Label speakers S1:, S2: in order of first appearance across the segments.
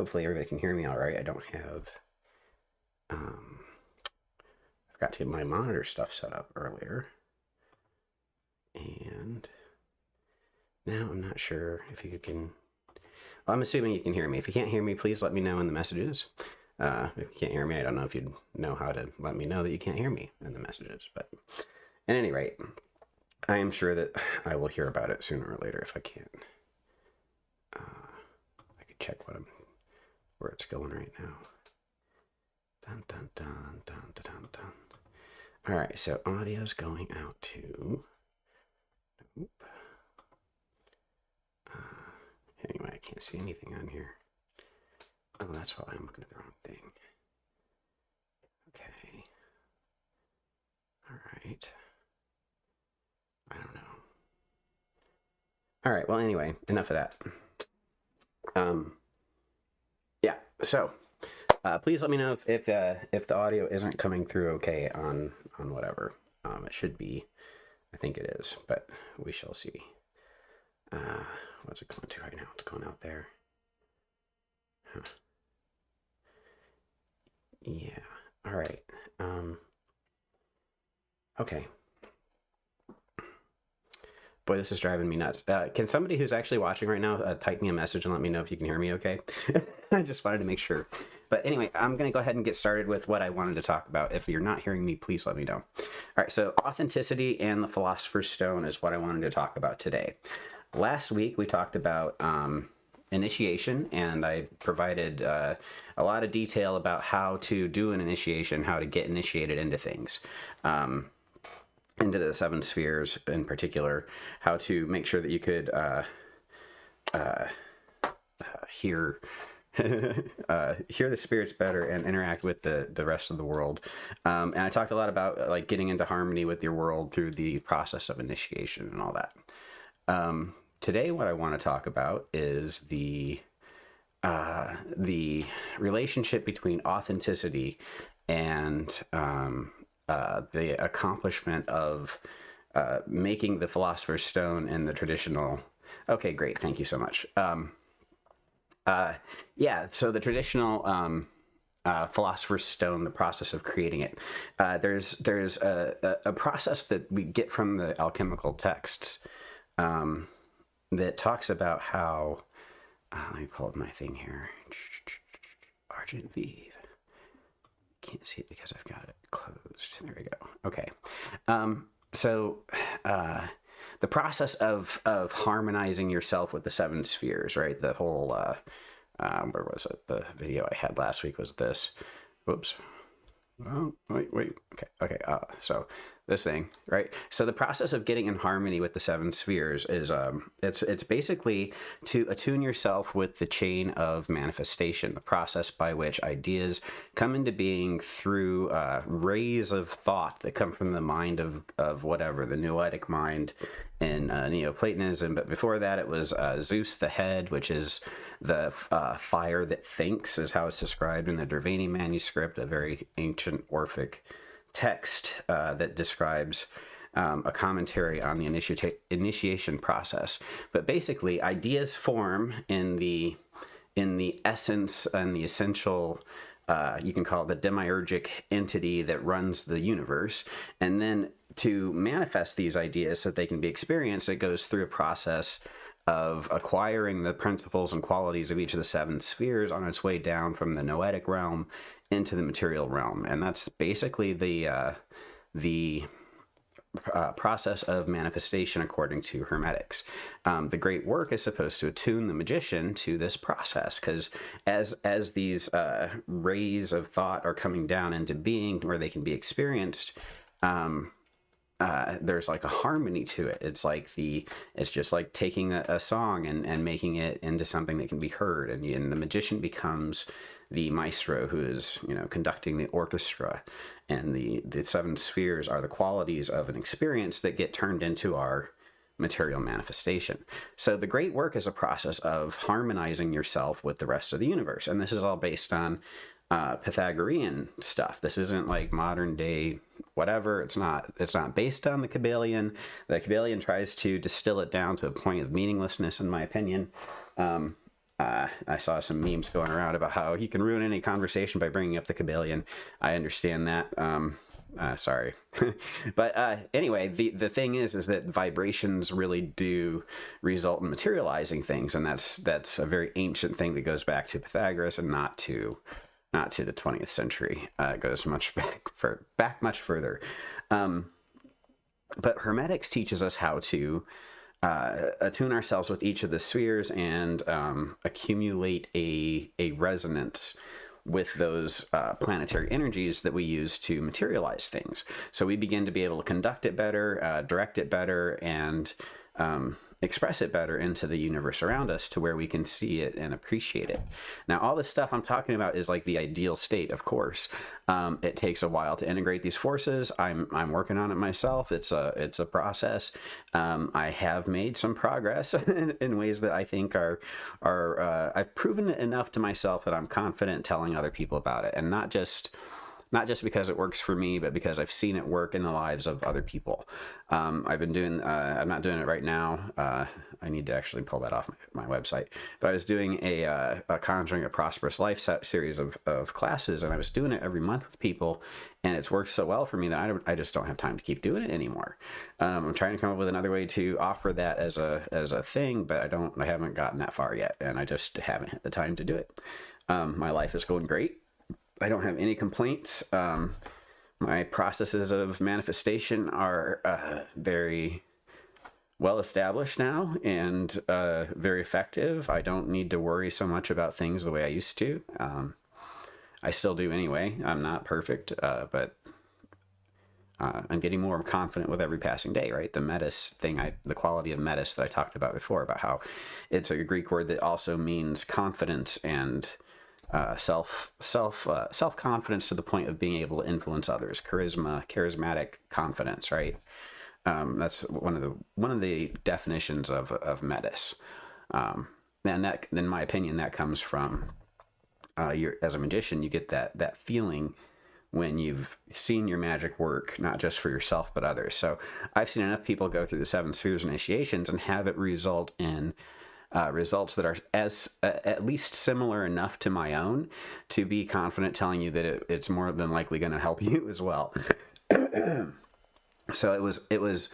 S1: hopefully everybody can hear me all right. I don't have, I forgot to get my monitor stuff set up earlier. And now I'm not sure if you can, well, I'm assuming you can hear me. If you can't hear me, please let me know in the messages. If you can't hear me, I don't know if you'd know how to let me know that you can't hear me in the messages. But at any rate, I am sure that I will hear about it sooner or later if I can. I could check where it's going right now. Dun, dun, dun, dun, dun, dun, dun. All right, so audio's going out to... Nope. Anyway, I can't see anything on here. Oh, that's why I'm looking at the wrong thing. Okay. All right. I don't know. All right, well, anyway, enough of that. Yeah, so please let me know if the audio isn't coming through okay on whatever. It should be. I think it is, but we shall see. What's it going to right now? It's going out there. Huh. Yeah. All right. Okay. Boy, this is driving me nuts. Can somebody who's actually watching right now type me a message and let me know if you can hear me okay? I just wanted to make sure. But anyway, I'm going to go ahead and get started with what I wanted to talk about. If you're not hearing me, please let me know. All right, so authenticity and the Philosopher's Stone is what I wanted to talk about today. Last week, we talked about initiation, and I provided a lot of detail about how to do an initiation, how to get initiated into things. Into the seven spheres in particular, how to make sure that you could hear hear the spirits better and interact with the rest of the world. And I talked a lot about like getting into harmony with your world through the process of initiation and all that. Today, what I want to talk about is the relationship between authenticity and the accomplishment of making the Philosopher's Stone in the traditional... Okay, great. Thank you so much. Yeah, so the traditional Philosopher's Stone, the process of creating it, there's a process that we get from the alchemical texts that talks about how... let me pull up my thing here. Argent Vive. Can't see it because I've got it closed. There we go. Okay. So the process of harmonizing yourself with the seven spheres, right? The whole, where was it? The video I had last week was this. Whoops. Oh, wait. Okay. So this thing, right? So the process of getting in harmony with the seven spheres is, it's basically to attune yourself with the chain of manifestation, the process by which ideas come into being through rays of thought that come from the mind of whatever, the noetic mind in Neoplatonism. But before that, it was Zeus the head, which is the fire that thinks, is how it's described in the Derveni manuscript, a very ancient Orphic text that describes a commentary on the initiation process. But basically, ideas form in the essence and the essential, you can call it the demiurgic entity that runs the universe. And then to manifest these ideas so that they can be experienced, it goes through a process of acquiring the principles and qualities of each of the seven spheres on its way down from the noetic realm into the material realm. And that's basically the process of manifestation according to Hermetics. The great work is supposed to attune the magician to this process, because as these rays of thought are coming down into being where they can be experienced, there's like a harmony to it. It's just like taking a song and making it into something that can be heard, and the magician becomes the maestro who is conducting the orchestra, and the seven spheres are the qualities of an experience that get turned into our material manifestation. So the great work is a process of harmonizing yourself with the rest of the universe, and this is all based on Pythagorean stuff. This isn't like modern day whatever. It's not based on the Kybalion. The Kybalion tries to distill it down to a point of meaninglessness, in my opinion. I saw some memes going around about how he can ruin any conversation by bringing up the Kabbalion. I understand that. Sorry. But anyway, the thing is that vibrations really do result in materializing things, and that's a very ancient thing that goes back to Pythagoras and not to the 20th century. It goes much back much further. But Hermetics teaches us how to attune ourselves with each of the spheres and accumulate a resonance with those planetary energies that we use to materialize things. So we begin to be able to conduct it better, direct it better, and express it better into the universe around us to where we can see it and appreciate it. Now, all this stuff I'm talking about is like the ideal state, of course. It takes a while to integrate these forces. I'm working on it myself. It's a process. I have made some progress in ways that I think are I've proven it enough to myself that I'm confident telling other people about it, and not just because it works for me, but because I've seen it work in the lives of other people. I've been doing, I'm not doing it right now. I need to actually pull that off my website. But I was doing a Conjuring a Prosperous Life series of classes, and I was doing it every month with people, and it's worked so well for me that I just don't have time to keep doing it anymore. I'm trying to come up with another way to offer that as a thing, but I haven't gotten that far yet, and I just haven't had the time to do it. My life is going great. I don't have any complaints. My processes of manifestation are very well established now and very effective. I don't need to worry so much about things the way I used to. I still do anyway. I'm not perfect, but I'm getting more confident with every passing day, right? The metis thing, the quality of metis that I talked about before, about how it's a Greek word that also means confidence and self-confidence to the point of being able to influence others. Charismatic confidence, right? That's one of the definitions of metis. And that, in my opinion, that comes from as a magician, you get that feeling when you've seen your magic work, not just for yourself but others. So I've seen enough people go through the 7 spheres initiations and have it result in results that are at least similar enough to my own to be confident telling you that it's more than likely going to help you as well. So it was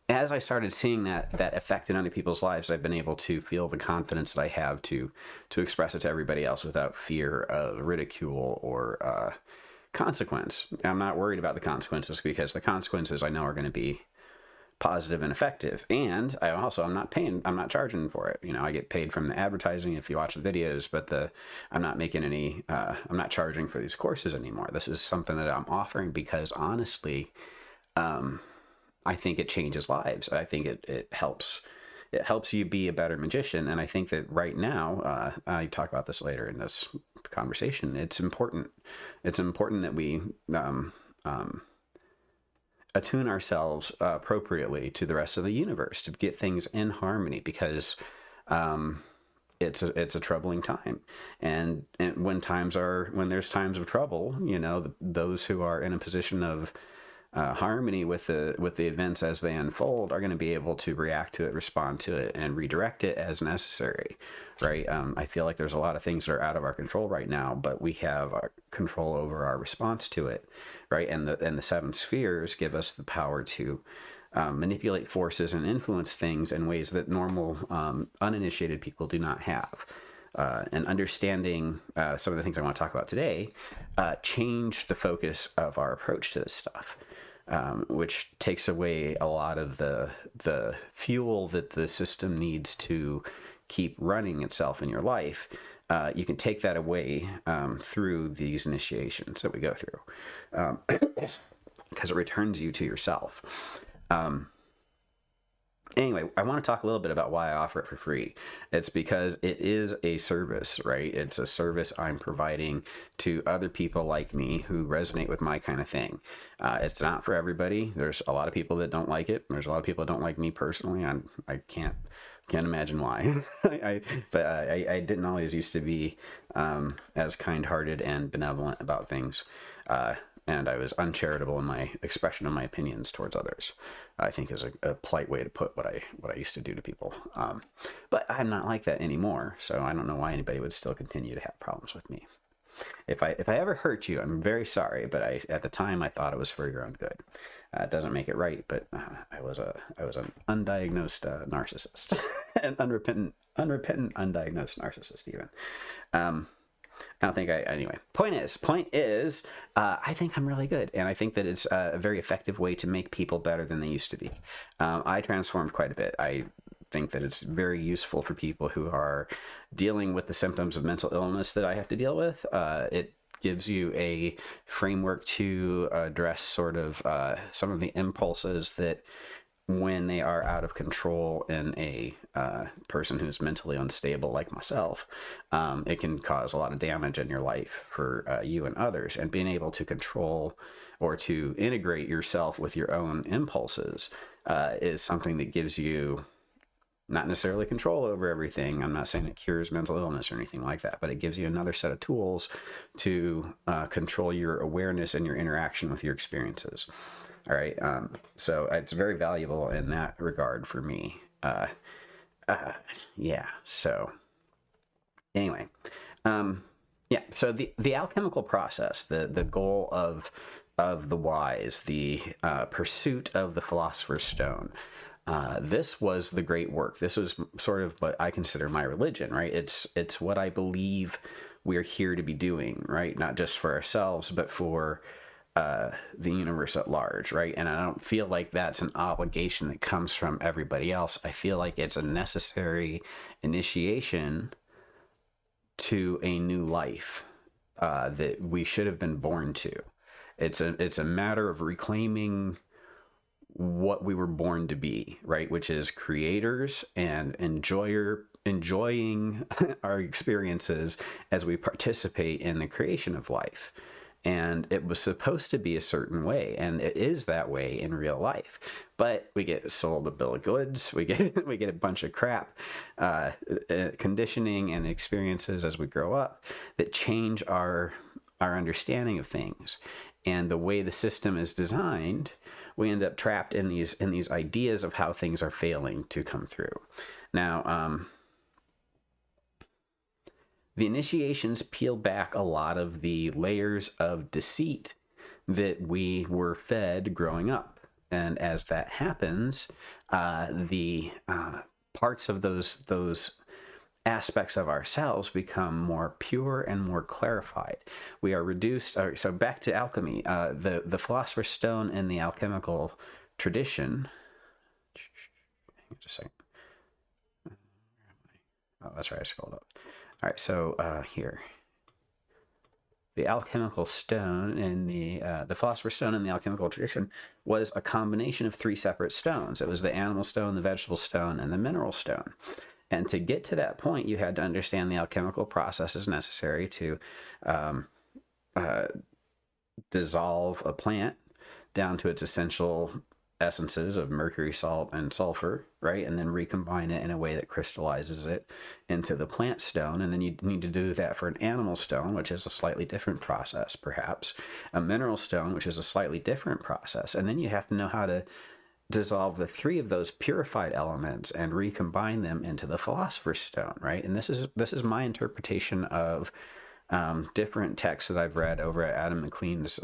S1: as I started seeing that effect in other people's lives, I've been able to feel the confidence that I have to express it to everybody else without fear of ridicule or consequence. I'm not worried about the consequences, because the consequences I know are going to be positive and effective. And I'm not charging for it. I get paid from the advertising if you watch the videos, but I'm not making any, I'm not charging for these courses anymore. This is something that I'm offering because honestly, I think it changes lives. I think it helps you be a better magician. And I think that right now, I talk about this later in this conversation, it's important that we, attune ourselves appropriately to the rest of the universe to get things in harmony, because it's a troubling time, and when there's times of trouble, those who are in a position of harmony with the events as they unfold are going to be able to react to it, respond to it, and redirect it as necessary, right? I feel like there's a lot of things that are out of our control right now, but we have control over our response to it, right? And the 7 spheres give us the power to manipulate forces and influence things in ways that normal uninitiated people do not have. And understanding some of the things I want to talk about today change the focus of our approach to this stuff, which takes away a lot of the fuel that the system needs to keep running itself in your life. You can take that away through these initiations that we go through, because it returns you to yourself. Anyway, I want to talk a little bit about why I offer it for free. It's because it is a service, right? It's a service I'm providing to other people like me who resonate with my kind of thing. It's not for everybody. There's a lot of people that don't like it. There's a lot of people that don't like me personally. I can't imagine why. But I didn't always used to be as kind-hearted and benevolent about things. and I was uncharitable in my expression of my opinions towards others. I think is a polite way to put what I used to do to people. But I'm not like that anymore, so I don't know why anybody would still continue to have problems with me. If I ever hurt you, I'm very sorry, but at the time I thought it was for your own good. It doesn't make it right, but I was an undiagnosed narcissist, an unrepentant undiagnosed narcissist even. I don't think anyway. Point is, I think I'm really good, and I think that it's a very effective way to make people better than they used to be. I transformed quite a bit. I think that it's very useful for people who are dealing with the symptoms of mental illness that I have to deal with. It gives you a framework to address sort of some of the impulses that, when they are out of control in a person who's mentally unstable like myself, it can cause a lot of damage in your life for you and others. And being able to control or to integrate yourself with your own impulses is something that gives you not necessarily control over everything. I'm not saying it cures mental illness or anything like that, but it gives you another set of tools to control your awareness and your interaction with your experiences. All right. So it's very valuable in that regard for me. Yeah. So anyway, yeah. So the alchemical process, the goal of the wise, the pursuit of the Philosopher's Stone. This was the great work. This was sort of what I consider my religion, right? It's what I believe we're here to be doing, right? Not just for ourselves, but for the universe at large, right? And I don't feel like that's an obligation that comes from everybody else. I feel like it's a necessary initiation to a new life that we should have been born to. It's a matter of reclaiming what we were born to be, right? Which is creators and enjoying our experiences as we participate in the creation of life. And it was supposed to be a certain way, and it is that way in real life. But we get sold a bill of goods. We get a bunch of crap, conditioning and experiences as we grow up that change our understanding of things. And the way the system is designed, we end up trapped in these ideas of how things are failing to come through. Now, the initiations peel back a lot of the layers of deceit that we were fed growing up. And as that happens, the parts of those aspects of ourselves become more pure and more clarified. We are reduced. So back to alchemy, the Philosopher's Stone in the alchemical tradition. Hang on just a second. Oh, that's right. I scrolled up. All right, so here, the alchemical stone in the Philosopher's Stone in the alchemical tradition was a combination of three separate stones. It was the animal stone, the vegetable stone, and the mineral stone. And to get to that point, you had to understand the alchemical processes necessary to dissolve a plant down to its essential essences of mercury, salt, and sulfur, right? And then recombine it in a way that crystallizes it into the plant stone. And then you need to do that for an animal stone, which is a slightly different process, perhaps. A mineral stone, which is a slightly different process. And then you have to know how to dissolve the three of those purified elements and recombine them into the Philosopher's Stone, right? And this is my interpretation of different texts that I've read over at Adam McLean's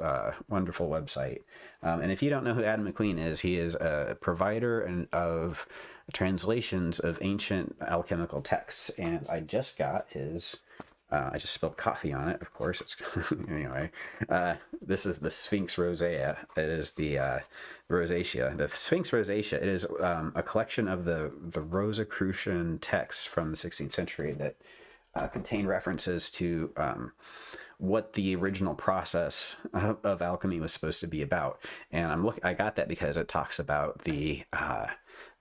S1: wonderful website. And if you don't know who Adam McLean is, he is a provider of translations of ancient alchemical texts. And I just got his, I just spilled coffee on it, of course. It's anyway, this is the Sphinx Rosea. It is the Rosacea. The Sphinx Rosacea, it is a collection of the Rosicrucian texts from the 16th century that contain references to what the original process of alchemy was supposed to be about. And I got that because it talks about the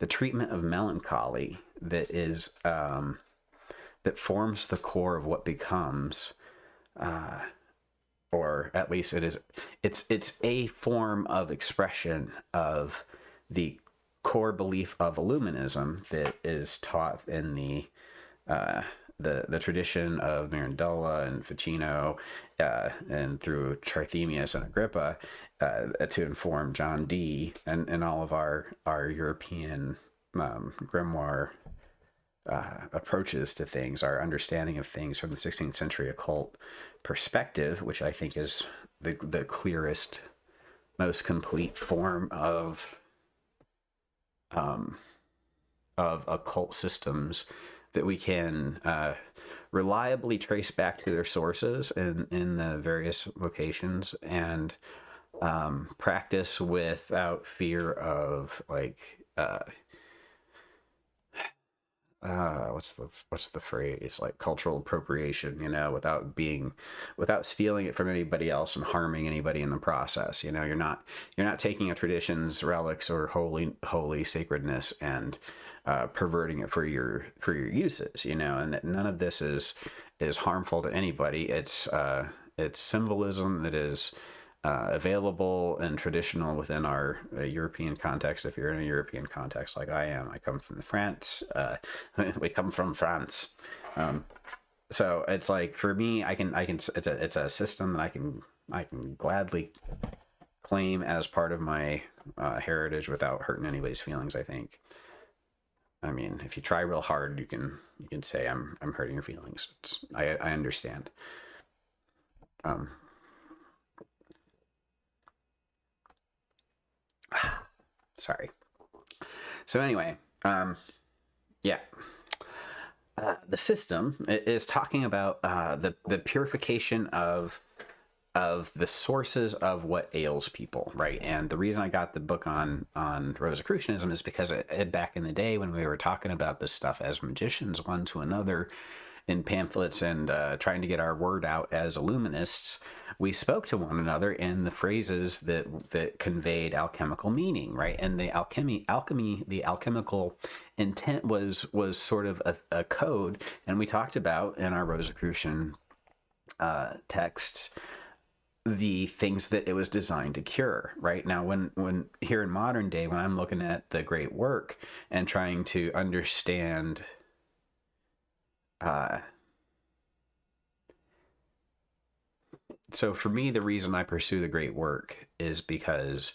S1: treatment of melancholy that is that forms the core of what becomes, or at least it's a form of expression of the core belief of Illuminism that is taught in the the tradition of Mirandola and Ficino, and through Trithemius and Agrippa, to inform John Dee and all of our European grimoire approaches to things, our understanding of things from the 16th century occult perspective, which I think is the clearest, most complete form of occult systems that we can reliably trace back to their sources in the various locations, and practice without fear of like what's the phrase, like cultural appropriation, without stealing it from anybody else and harming anybody in the process. You're not taking a tradition's relics or holy sacredness and perverting it for your uses, and none of this is harmful to anybody. It's symbolism that is available and traditional within our European context. If you're in a European context like I am, I come from France. We come from France. So it's like, for me, it's a system that I can gladly claim as part of my heritage without hurting anybody's feelings, I think. I mean, if you try real hard, you can say I'm hurting your feelings. I understand. Sorry. So anyway, yeah. The system is talking about the purification of the sources of what ails people, right? And the reason I got the book on Rosicrucianism is because back in the day when we were talking about this stuff as magicians, one to another, in pamphlets and trying to get our word out as Illuminists, we spoke to one another in the phrases that conveyed alchemical meaning, right? And the alchemical intent was sort of a code, and we talked about in our Rosicrucian texts the things that it was designed to cure, right? Now, when here in modern day, when I'm looking at the great work and trying to understand so for me, the reason I pursue the great work is because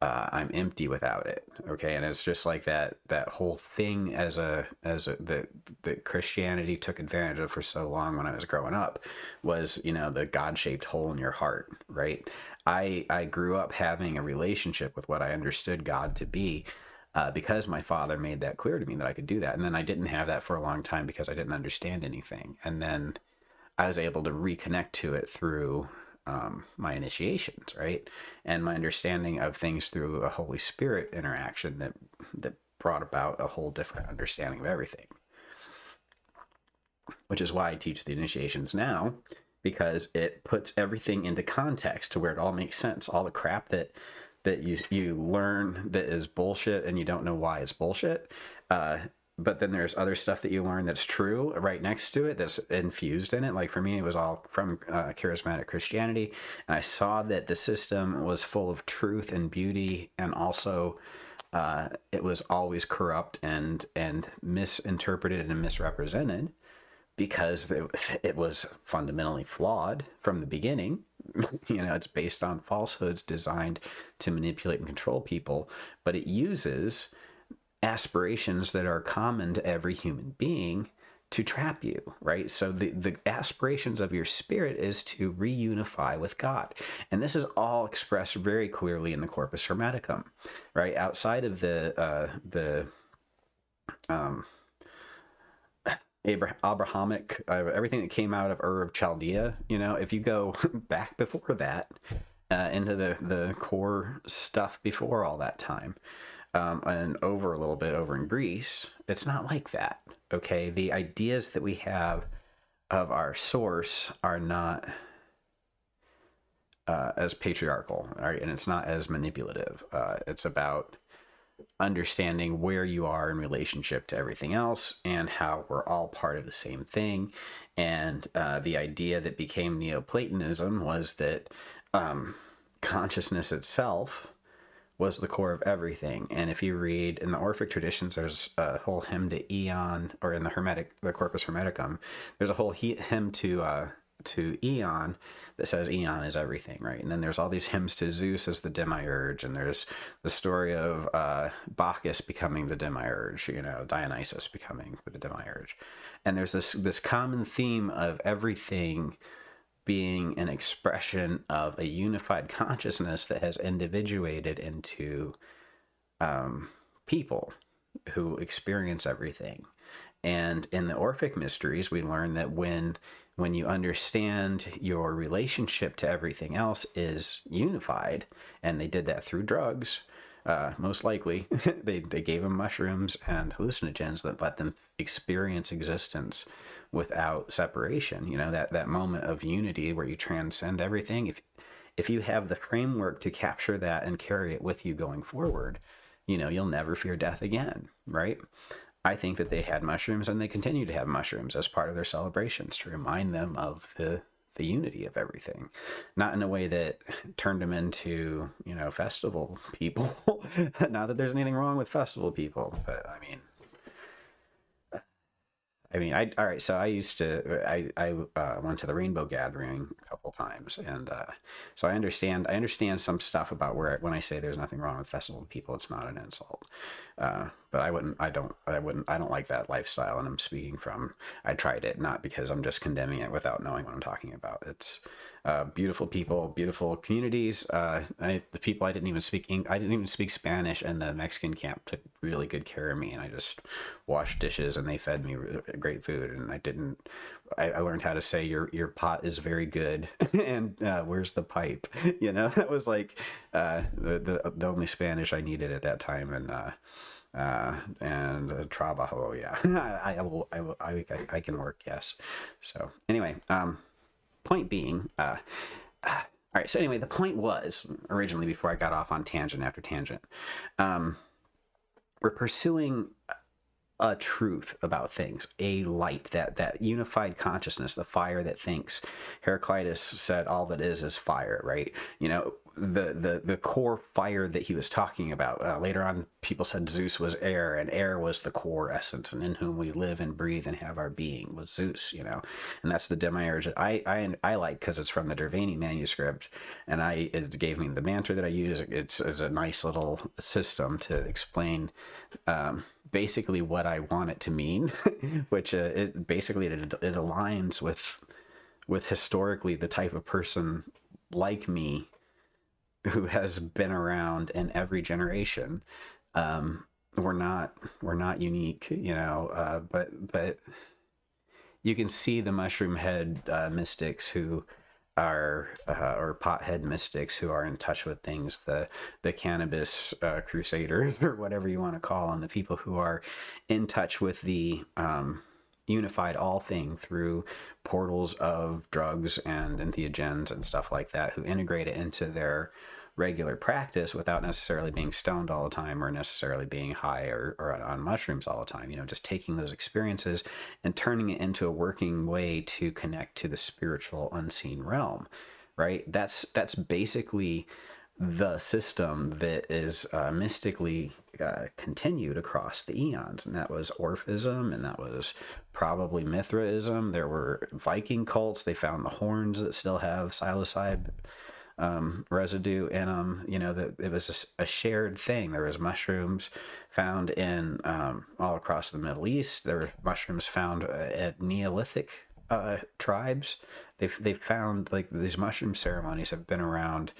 S1: I'm empty without it. Okay, and it's just like that whole thing that Christianity took advantage of for so long when I was growing up was, the God-shaped hole in your heart, right? I grew up having a relationship with what I understood God to be, because my father made that clear to me that I could do that. And then I didn't have that for a long time because I didn't understand anything. And then I was able to reconnect to it through my initiations, right? And my understanding of things through a Holy Spirit interaction that brought about a whole different understanding of everything. Which is why I teach the initiations now, because it puts everything into context to where it all makes sense. All the crap that you learn that is bullshit and you don't know why it's bullshit, but then there's other stuff that you learn that's true right next to it, that's infused in it. Like for me, it was all from charismatic Christianity, and I saw that the system was full of truth and beauty, and also it was always corrupt and misinterpreted and misrepresented, because it was fundamentally flawed from the beginning. It's based on falsehoods designed to manipulate and control people, but it uses aspirations that are common to every human being to trap you, right? So the aspirations of your spirit is to reunify with God. And this is all expressed very clearly in the Corpus Hermeticum, right? Outside of the Abrahamic, everything that came out of Ur of Chaldea, if you go back before that, into the core stuff before all that time, and over a little bit over in Greece, it's not like that, okay? The ideas that we have of our source are not as patriarchal, right? And it's not as manipulative. It's about understanding where you are in relationship to everything else and how we're all part of the same thing. And the idea that became Neoplatonism was that consciousness itself was the core of everything. And if you read in the Orphic traditions, there's a whole hymn to Eon, or in the Hermetic, the Corpus Hermeticum, there's a whole hymn to Eon that says Eon is everything, right? And then there's all these hymns to Zeus as the demiurge, and there's the story of Bacchus becoming the demiurge, Dionysus becoming the demiurge. And there's this common theme of everything being an expression of a unified consciousness that has individuated into people who experience everything. And in the Orphic mysteries, we learn that when you understand your relationship to everything else is unified, and they did that through drugs, most likely, they gave them mushrooms and hallucinogens that let them experience existence without separation. That moment of unity where you transcend everything. If you have the framework to capture that and carry it with you going forward, you'll never fear death again, right? I think that they had mushrooms, and they continue to have mushrooms as part of their celebrations to remind them of the unity of everything, not in a way that turned them into, festival people. Not that there's anything wrong with festival people, but all right. So I went to the Rainbow Gathering a couple times, and so I understand some stuff about when I say there's nothing wrong with festival people, it's not an insult. But I don't like that lifestyle, and I'm speaking from, I tried it, not because I'm just condemning it without knowing what I'm talking about. It's beautiful people, beautiful communities. The people I didn't even speak Spanish, and the Mexican camp took really good care of me, and I just washed dishes, and they fed me great food, and I learned how to say your pot is very good, and where's the pipe? That was like the only Spanish I needed at that time, and trabajo, yeah. I can work, yes. So anyway, point being, all right. So anyway, the point was originally, before I got off on tangent after tangent, we're pursuing a truth about things, a light, that unified consciousness, the fire that thinks. Heraclitus said all that is fire, right? The core fire that he was talking about. Later on, people said Zeus was air, and air was the core essence, and in whom we live and breathe and have our being was Zeus, and that's the demiurge that I like, because it's from the Derveni manuscript, and it gave me the mantra that I use. It's a nice little system to explain basically what I want it to mean, which it aligns with historically the type of person like me who has been around in every generation. We're not unique, but you can see the mushroom head mystics who are or pothead mystics who are in touch with things, the cannabis crusaders, or whatever you want to call them, the people who are in touch with the unified all thing through portals of drugs and entheogens and stuff like that, who integrate it into their regular practice without necessarily being stoned all the time, or necessarily being high or on mushrooms all the time. Just taking those experiences and turning it into a working way to connect to the spiritual unseen realm, right? That's basically the system that is mystically continued across the eons, and that was Orphism, and that was probably Mithraism. There were Viking cults. They found the horns that still have psilocybe residue in them. That it was a shared thing. There was mushrooms found in all across the Middle East. There were mushrooms found at Neolithic tribes. They found, like, these mushroom ceremonies have been around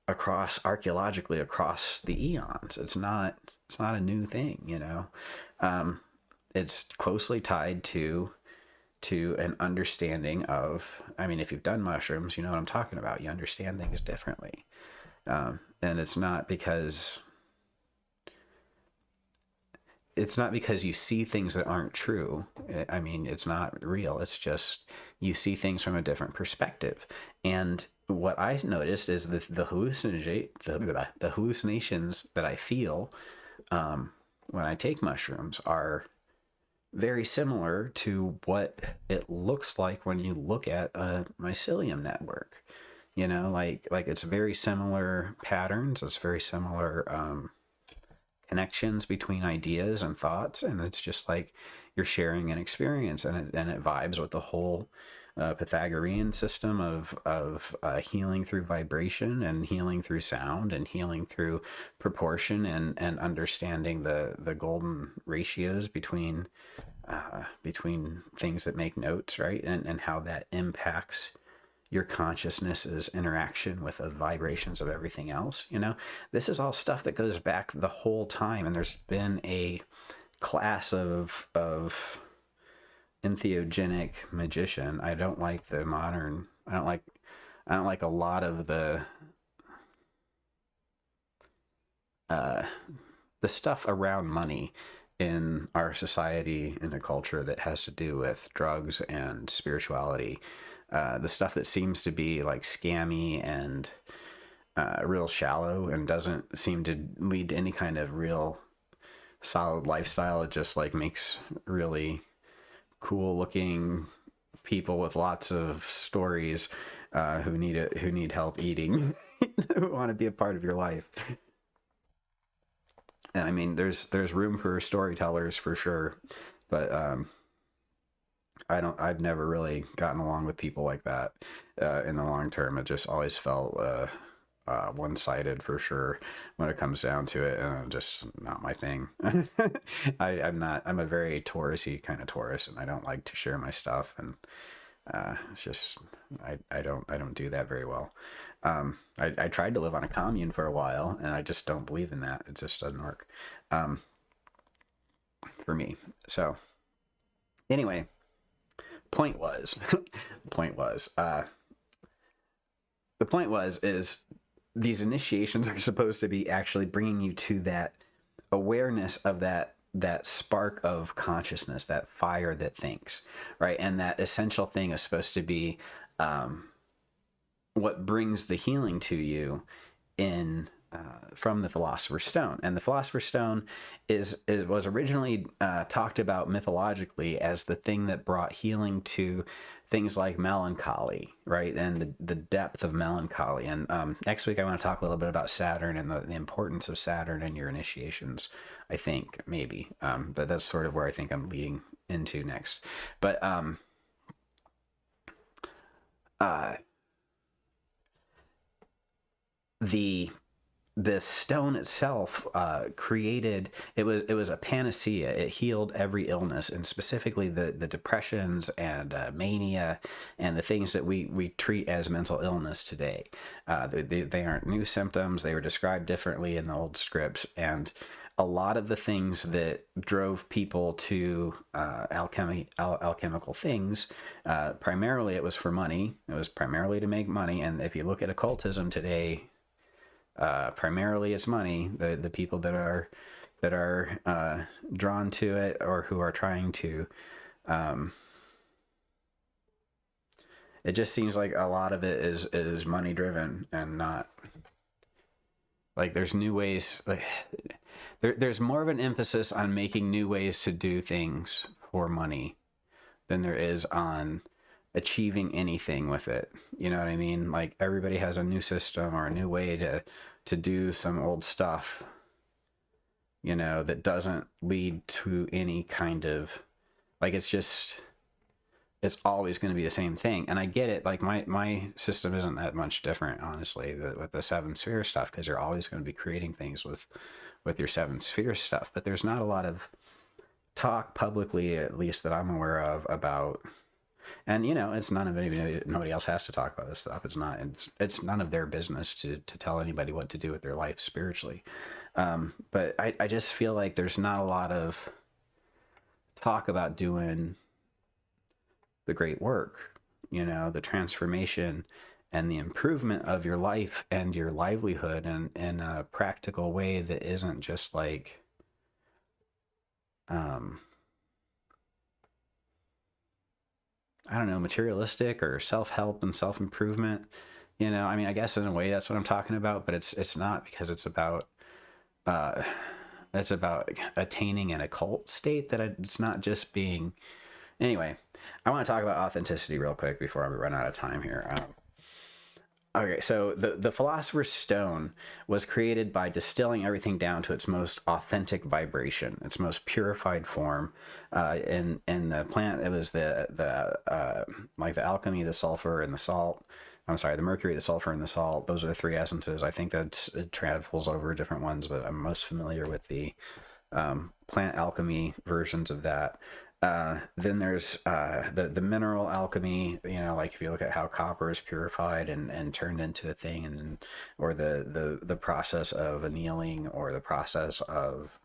S1: archaeologically across the eons. It's not a new thing. It's closely tied to an understanding of, if you've done mushrooms, you know what I'm talking about. You understand things differently. And it's not because you see things that aren't true. It's not real. It's just you see things from a different perspective. And what I noticed is the hallucinations that I feel when I take mushrooms are very similar to what it looks like when you look at a mycelium network. You know, like it's very similar patterns. It's very similar connections between ideas and thoughts, and it's just like you're sharing an experience, and it vibes with the whole Pythagorean system of healing through vibration and healing through sound and healing through proportion and understanding the golden ratios between things that make notes, right? And how that impacts your consciousness's interaction with the vibrations of everything else. You know, this is all stuff that goes back the whole time, and there's been a class of entheogenic magician. I don't like the modern. I don't like a lot of uh, the stuff around money in our society, in a culture that has to do with drugs and spirituality. The stuff that seems to be like scammy and real shallow and doesn't seem to lead to any kind of real solid lifestyle. It just like makes really cool looking people with lots of stories who need help eating, who want to be a part of your life. And I mean, there's room for storytellers for sure, but I've never really gotten along with people like that in the long term. It just always felt one-sided for sure when it comes down to it, and just not my thing. I'm a very Taurus-y kind of Taurus, and I don't like to share my stuff, and it's just I don't do that very well. I tried to live on a commune for a while, and I just don't believe in that. It just doesn't work for me. So anyway, point was, the point was is these initiations are supposed to be actually bringing you to that awareness of that spark of consciousness, that fire that thinks, right? And that essential thing is supposed to be what brings the healing to you in from the Philosopher's Stone. And the Philosopher's Stone was originally talked about mythologically as the thing that brought healing to things like melancholy, right? And the depth of melancholy. And next week I want to talk a little bit about Saturn and the importance of Saturn in your initiations, I think, maybe. But that's sort of where I think I'm leading into next. But the stone itself created, it was a panacea. It healed every illness, and specifically the depressions and mania and the things that we treat as mental illness today. They aren't new symptoms. They were described differently in the old scripts, and a lot of the things that drove people to alchemical things, primarily it was for money. It was primarily to make money. And if you look at occultism today, primarily it's money. The people that are drawn to it, or who are trying to, it just seems like a lot of it is money driven, and not like there's new ways. Like there's more of an emphasis on making new ways to do things for money than there is on achieving anything with it. You know what I mean? Like everybody has a new system or a new way to do some old stuff, you know, that doesn't lead to any kind of, like, it's always going to be the same thing. And I get it. Like my system isn't that much different, honestly, with the seven sphere stuff, because you're always going to be creating things with your seven sphere stuff. But there's not a lot of talk publicly, at least that I'm aware of, about, and you know, it's nobody else has to talk about this stuff. It's none of their business to tell anybody what to do with their life spiritually. But I just feel like there's not a lot of talk about doing the great work, you know, the transformation and the improvement of your life and your livelihood in a practical way that isn't just like I don't know, materialistic or self-help and self-improvement. You know, I mean, I guess in a way that's what I'm talking about, but it's not, because it's about attaining an occult state, that it's not just being. Anyway, I want to talk about authenticity real quick before we run out of time here. Okay, so the Philosopher's Stone was created by distilling everything down to its most authentic vibration, its most purified form. In the plant, it was the like the alchemy, the sulfur and the salt. I'm sorry, the mercury, the sulfur, and the salt. Those are the three essences. I think that it travels over different ones, but I'm most familiar with the plant alchemy versions of that. Then there's the mineral alchemy. Like if you look at how copper is purified and turned into a thing, or the process of annealing, or the process of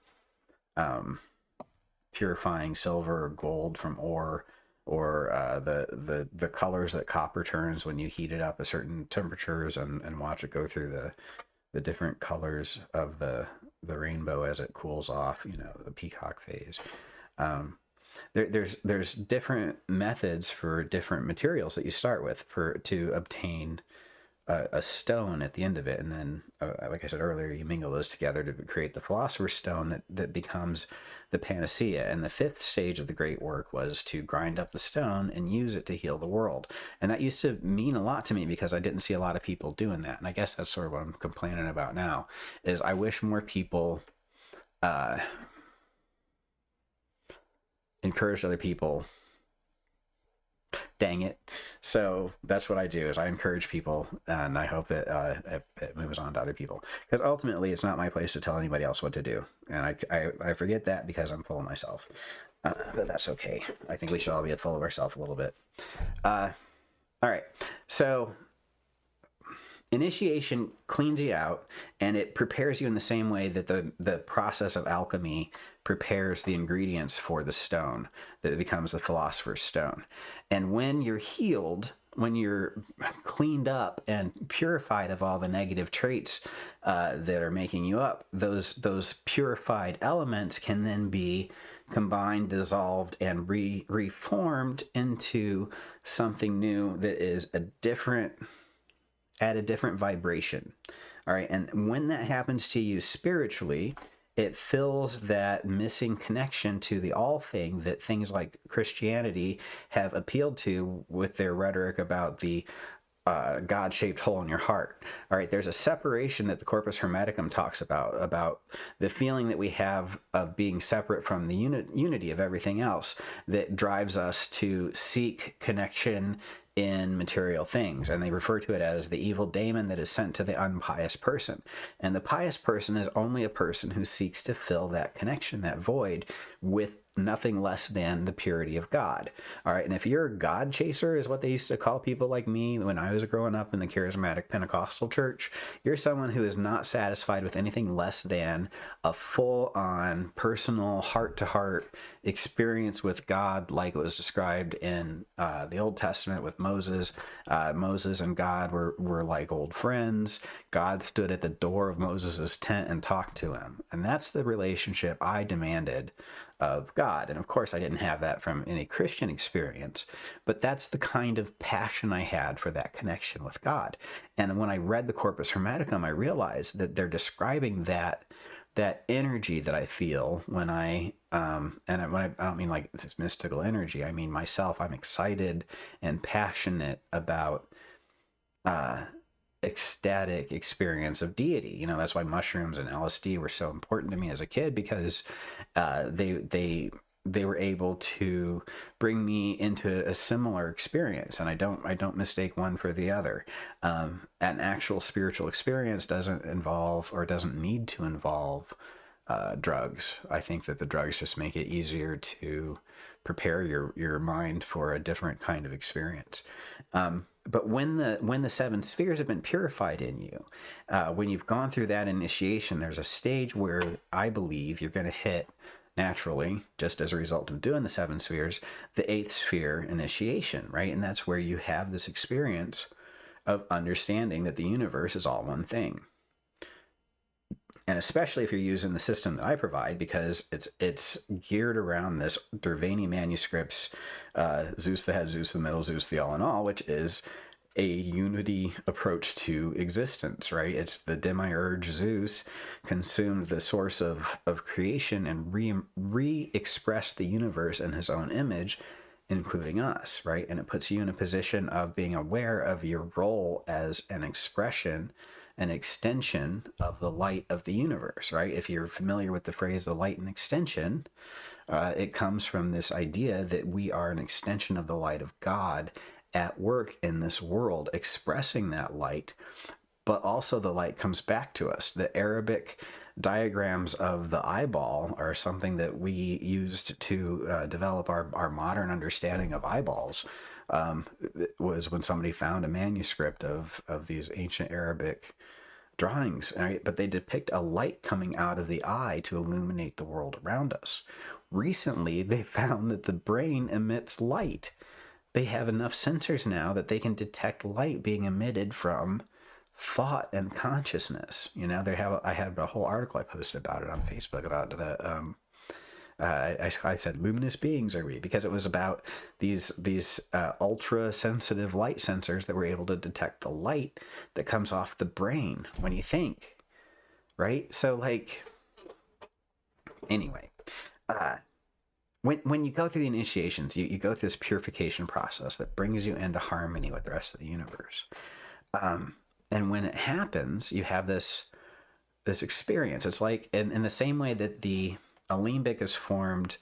S1: purifying silver or gold from ore, or the colors that copper turns when you heat it up at certain temperatures and watch it go through the different colors of the rainbow as it cools off. The peacock phase. There's different methods for different materials that you start with to obtain a stone at the end of it, and then like I said earlier, you mingle those together to create the Philosopher's Stone that becomes the panacea. And the fifth stage of the great work was to grind up the stone and use it to heal the world. And that used to mean a lot to me because I didn't see a lot of people doing that. And I guess that's sort of what I'm complaining about now, is I wish more people encouraged other people. Dang it. So that's what I do, is I encourage people, and I hope that it moves on to other people, because ultimately it's not my place to tell anybody else what to do, and I forget that because I'm full of myself, but that's okay. I think we should all be full of ourselves a little bit. All right, so initiation cleans you out, and it prepares you in the same way that the process of alchemy prepares the ingredients for the stone, that it becomes the Philosopher's Stone. And when you're healed, when you're cleaned up and purified of all the negative traits that are making you up, those purified elements can then be combined, dissolved, and reformed into something new that is at a different vibration. All right, and when that happens to you spiritually, it fills that missing connection to the all thing that things like Christianity have appealed to with their rhetoric about the God-shaped hole in your heart. All right, there's a separation that the Corpus Hermeticum talks about the feeling that we have of being separate from the unity of everything else, that drives us to seek connection in material things. And they refer to it as the evil daemon that is sent to the unpious person. And the pious person is only a person who seeks to fill that connection, that void, with nothing less than the purity of God. All right, and if you're a God chaser, is what they used to call people like me when I was growing up in the charismatic Pentecostal church, you're someone who is not satisfied with anything less than a full-on personal heart-to-heart experience with God, like it was described in the Old Testament with Moses. Moses and God were like old friends. God stood at the door of Moses' tent and talked to him. And that's the relationship I demanded of God. And of course, I didn't have that from any Christian experience, but that's the kind of passion I had for that connection with God. And when I read the Corpus Hermeticum, I realized that they're describing that energy that I feel when I don't mean like this mystical energy. I mean myself. I'm excited and passionate about ecstatic experience of deity. That's why mushrooms and LSD were so important to me as a kid, because they were able to bring me into a similar experience, and I don't mistake one for the other. An actual spiritual experience doesn't involve, or doesn't need to involve, drugs. I think that the drugs just make it easier to prepare your mind for a different kind of experience. But when the seven spheres have been purified in you, when you've gone through that initiation, there's a stage where I believe you're going to hit naturally, just as a result of doing the seven spheres, the eighth sphere initiation, right? And that's where you have this experience of understanding that the universe is all one thing. And especially if you're using the system that I provide, because it's geared around this Dervani manuscripts, Zeus the head, Zeus the middle, Zeus the all in all, which is a unity approach to existence, right? It's the demiurge Zeus consumed the source of creation and re-expressed the universe in his own image, including us, right? And it puts you in a position of being aware of your role as an expression, an extension of the light of the universe, right? If you're familiar with the phrase the light and extension, it comes from this idea that we are an extension of the light of God at work in this world, expressing that light, but also the light comes back to us. The Arabic diagrams of the eyeball are something that we used to develop our modern understanding of eyeballs. Was when somebody found a manuscript of these ancient Arabic drawings, right? But they depict a light coming out of the eye to illuminate the world around us. Recently, they found that the brain emits light. They have enough sensors now that they can detect light being emitted from thought and consciousness. I have a whole article I posted about it on Facebook about the I said luminous beings are we, because it was about these ultra sensitive light sensors that were able to detect the light that comes off the brain when you think, right? So anyway, when you go through the initiations, you go through this purification process that brings you into harmony with the rest of the universe. And when it happens, you have this experience. It's like in the same way that the alembic is formed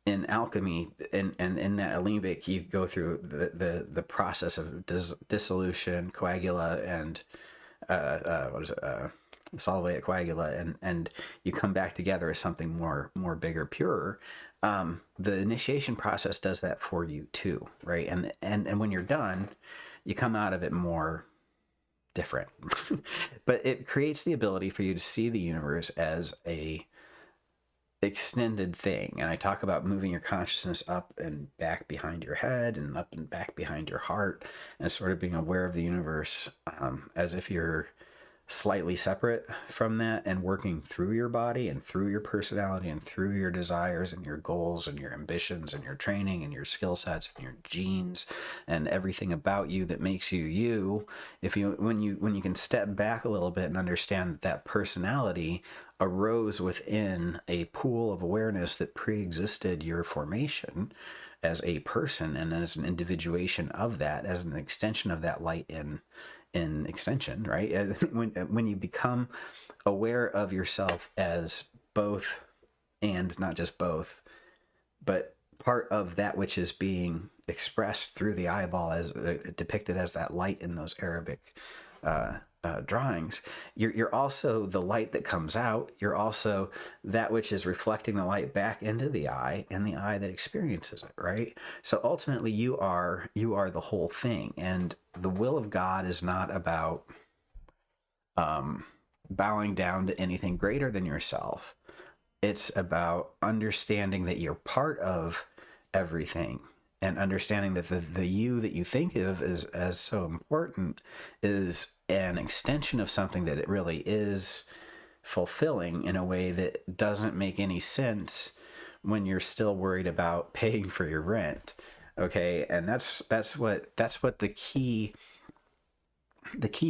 S1: in alchemy, and in that alembic you go through the process of dissolution, coagula, and solvate coagula, and you come back together as something more bigger, purer. The initiation process does that for you too, right? And when you're done, you come out of it more different. But it creates the ability for you to see the universe as a extended thing. And I talk about moving your consciousness up and back behind your head and up and back behind your heart, and sort of being aware of the universe as if you're slightly separate from that, and working through your body and through your personality and through your desires and your goals and your ambitions and your training and your skill sets and your genes and everything about you that makes you you. When you can step back a little bit and understand that personality arose within a pool of awareness that pre-existed your formation as a person, and as an individuation of that, as an extension of that light in extension, right? When you become aware of yourself as both, and not just both, but part of that which is being expressed through the eyeball, as depicted as that light in those Arabic drawings, you're also the light that comes out. You're also that which is reflecting the light back into the eye, and the eye that experiences it, right? So ultimately you are the whole thing. And the will of God is not about bowing down to anything greater than yourself. It's about understanding that you're part of everything, and understanding that the you that you think of as so important is an extension of something that it really is fulfilling in a way that doesn't make any sense when you're still worried about paying for your rent. Okay, and that's what the key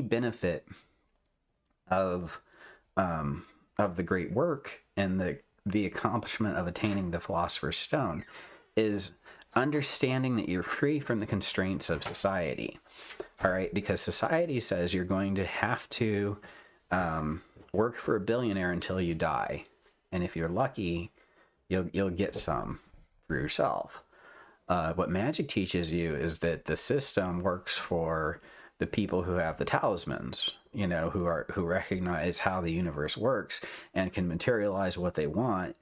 S1: benefit of the great work and the accomplishment of attaining the Philosopher's Stone is understanding that you're free from the constraints of society. All right, because society says you're going to have to work for a billionaire until you die, and if you're lucky, you'll get some for yourself. What magic teaches you is that the system works for the people who have the talismans, who recognize how the universe works and can materialize what they want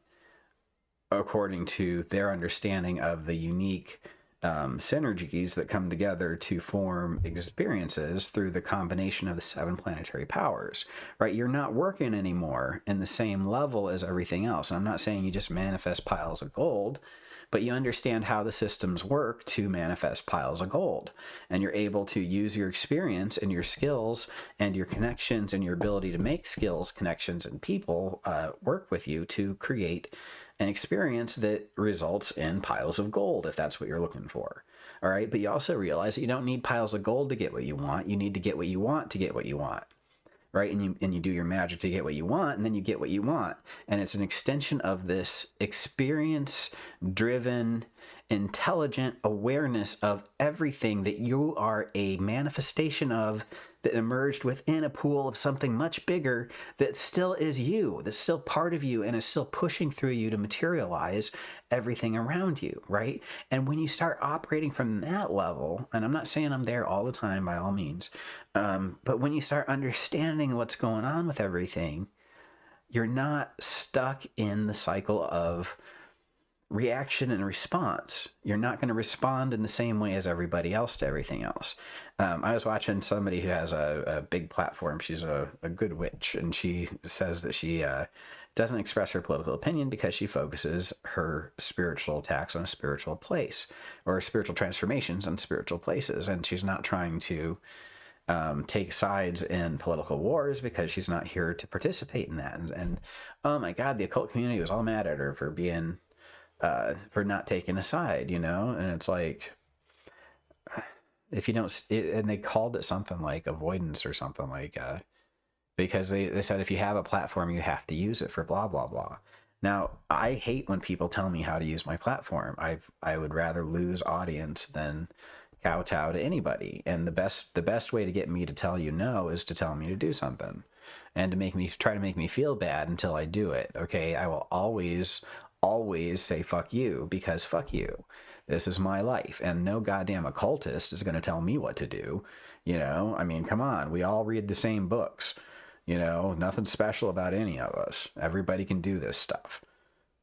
S1: according to their understanding of the unique synergies that come together to form experiences through the combination of the 7 planetary powers, right? You're not working anymore in the same level as everything else. I'm not saying you just manifest piles of gold, but you understand how the systems work to manifest piles of gold. And you're able to use your experience and your skills and your connections and your ability to make skills, connections, and people work with you to create an experience that results in piles of gold, if that's what you're looking for. All right, but you also realize that you don't need piles of gold to get what you want. You need to get what you want to get what you want, right? And you do your magic to get what you want, and then you get what you want. And it's an extension of this experience-driven intelligent awareness of everything that you are a manifestation of, that emerged within a pool of something much bigger that still is you, that's still part of you and is still pushing through you to materialize everything around you, right? And when you start operating from that level, and I'm not saying I'm there all the time by all means, but when you start understanding what's going on with everything, you're not stuck in the cycle of reaction and response. You're not going to respond in the same way as everybody else to everything else. I was watching somebody who has a big platform. She's a good witch, and she says that she doesn't express her political opinion because she focuses her spiritual attacks on a spiritual place, or spiritual transformations on spiritual places, and she's not trying to take sides in political wars because she's not here to participate in that. And oh my God, the occult community was all mad at her for being for not taking a side, you know? And it's like, if you don't, and they called it something like avoidance or something like, because they said if you have a platform, you have to use it for blah, blah, blah. Now, I hate when people tell me how to use my platform. I would rather lose audience than kowtow to anybody. And the best way to get me to tell you no is to tell me to do something, and to try to make me feel bad until I do it. Okay, I will always say fuck you, because fuck you. This is my life, and no goddamn occultist is going to tell me what to do. You know, I mean, come on, we all read the same books. You know, nothing special about any of us. Everybody can do this stuff.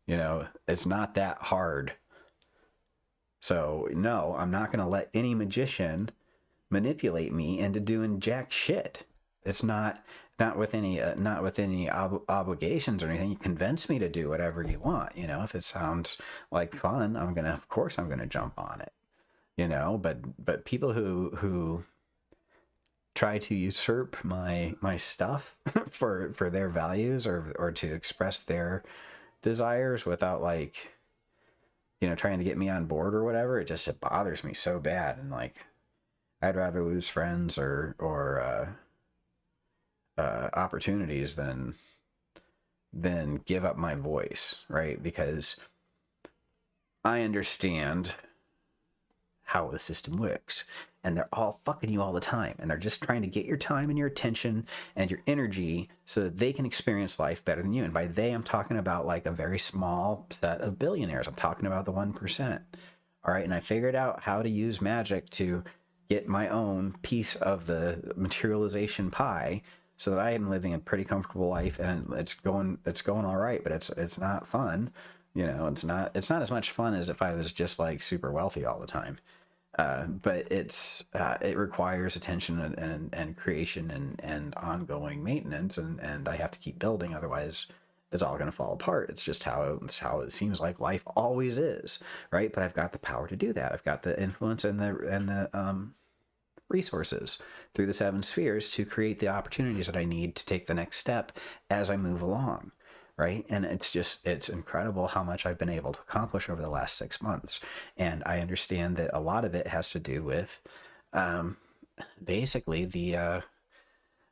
S1: You know, it's not that hard. So no, I'm not going to let any magician manipulate me into doing jack shit. It's not with any obligations or anything. You convince me to do whatever you want. You know, if it sounds like fun, of course I'm gonna jump on it. You know, but people who try to usurp my stuff for their values, or to express their desires without, like, you know, trying to get me on board or whatever, it bothers me so bad. And like, I'd rather lose friends or opportunities than give up my voice, right? Because I understand how the system works, and they're all fucking you all the time, and they're just trying to get your time and your attention and your energy so that they can experience life better than you. And by they, I'm talking about like a very small set of billionaires. I'm talking about the 1%. All right, and I figured out how to use magic to get my own piece of the materialization pie, so that I am living a pretty comfortable life, and it's going all right, but it's not fun. You know, it's not as much fun as if I was just like super wealthy all the time. But it requires attention and creation and ongoing maintenance, and I have to keep building, otherwise it's all going to fall apart. It's just how it seems like life always is, right? But I've got the power to do that. I've got the influence and the resources through the 7 spheres to create the opportunities that I need to take the next step as I move along, right? And it's incredible how much I've been able to accomplish over the last 6 months. And I understand that a lot of it has to do with basically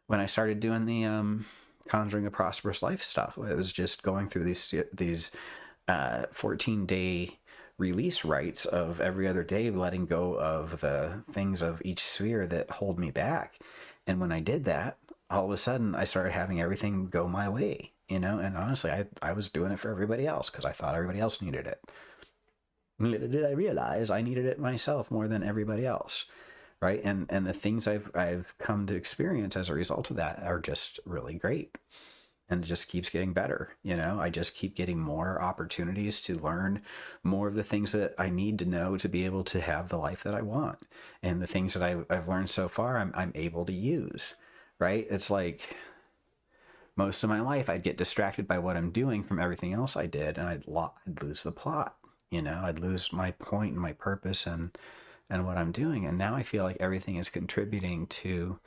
S1: when I started doing the Conjuring a Prosperous Life stuff. It was just going through these 14-day release rites of every other day, letting go of the things of each sphere that hold me back. And when I did that, all of a sudden I started having everything go my way, you know? And honestly, I was doing it for everybody else because I thought everybody else needed it. Little did I realize I needed it myself more than everybody else, right? And the things I've come to experience as a result of that are just really great. And it just keeps getting better, you know? I just keep getting more opportunities to learn more of the things that I need to know to be able to have the life that I want. And the things that I've learned so far, I'm able to use, right? It's like most of my life, I'd get distracted by what I'm doing from everything else I did, and I'd lose the plot, you know? I'd lose my point and my purpose and what I'm doing. And now I feel like everything is contributing to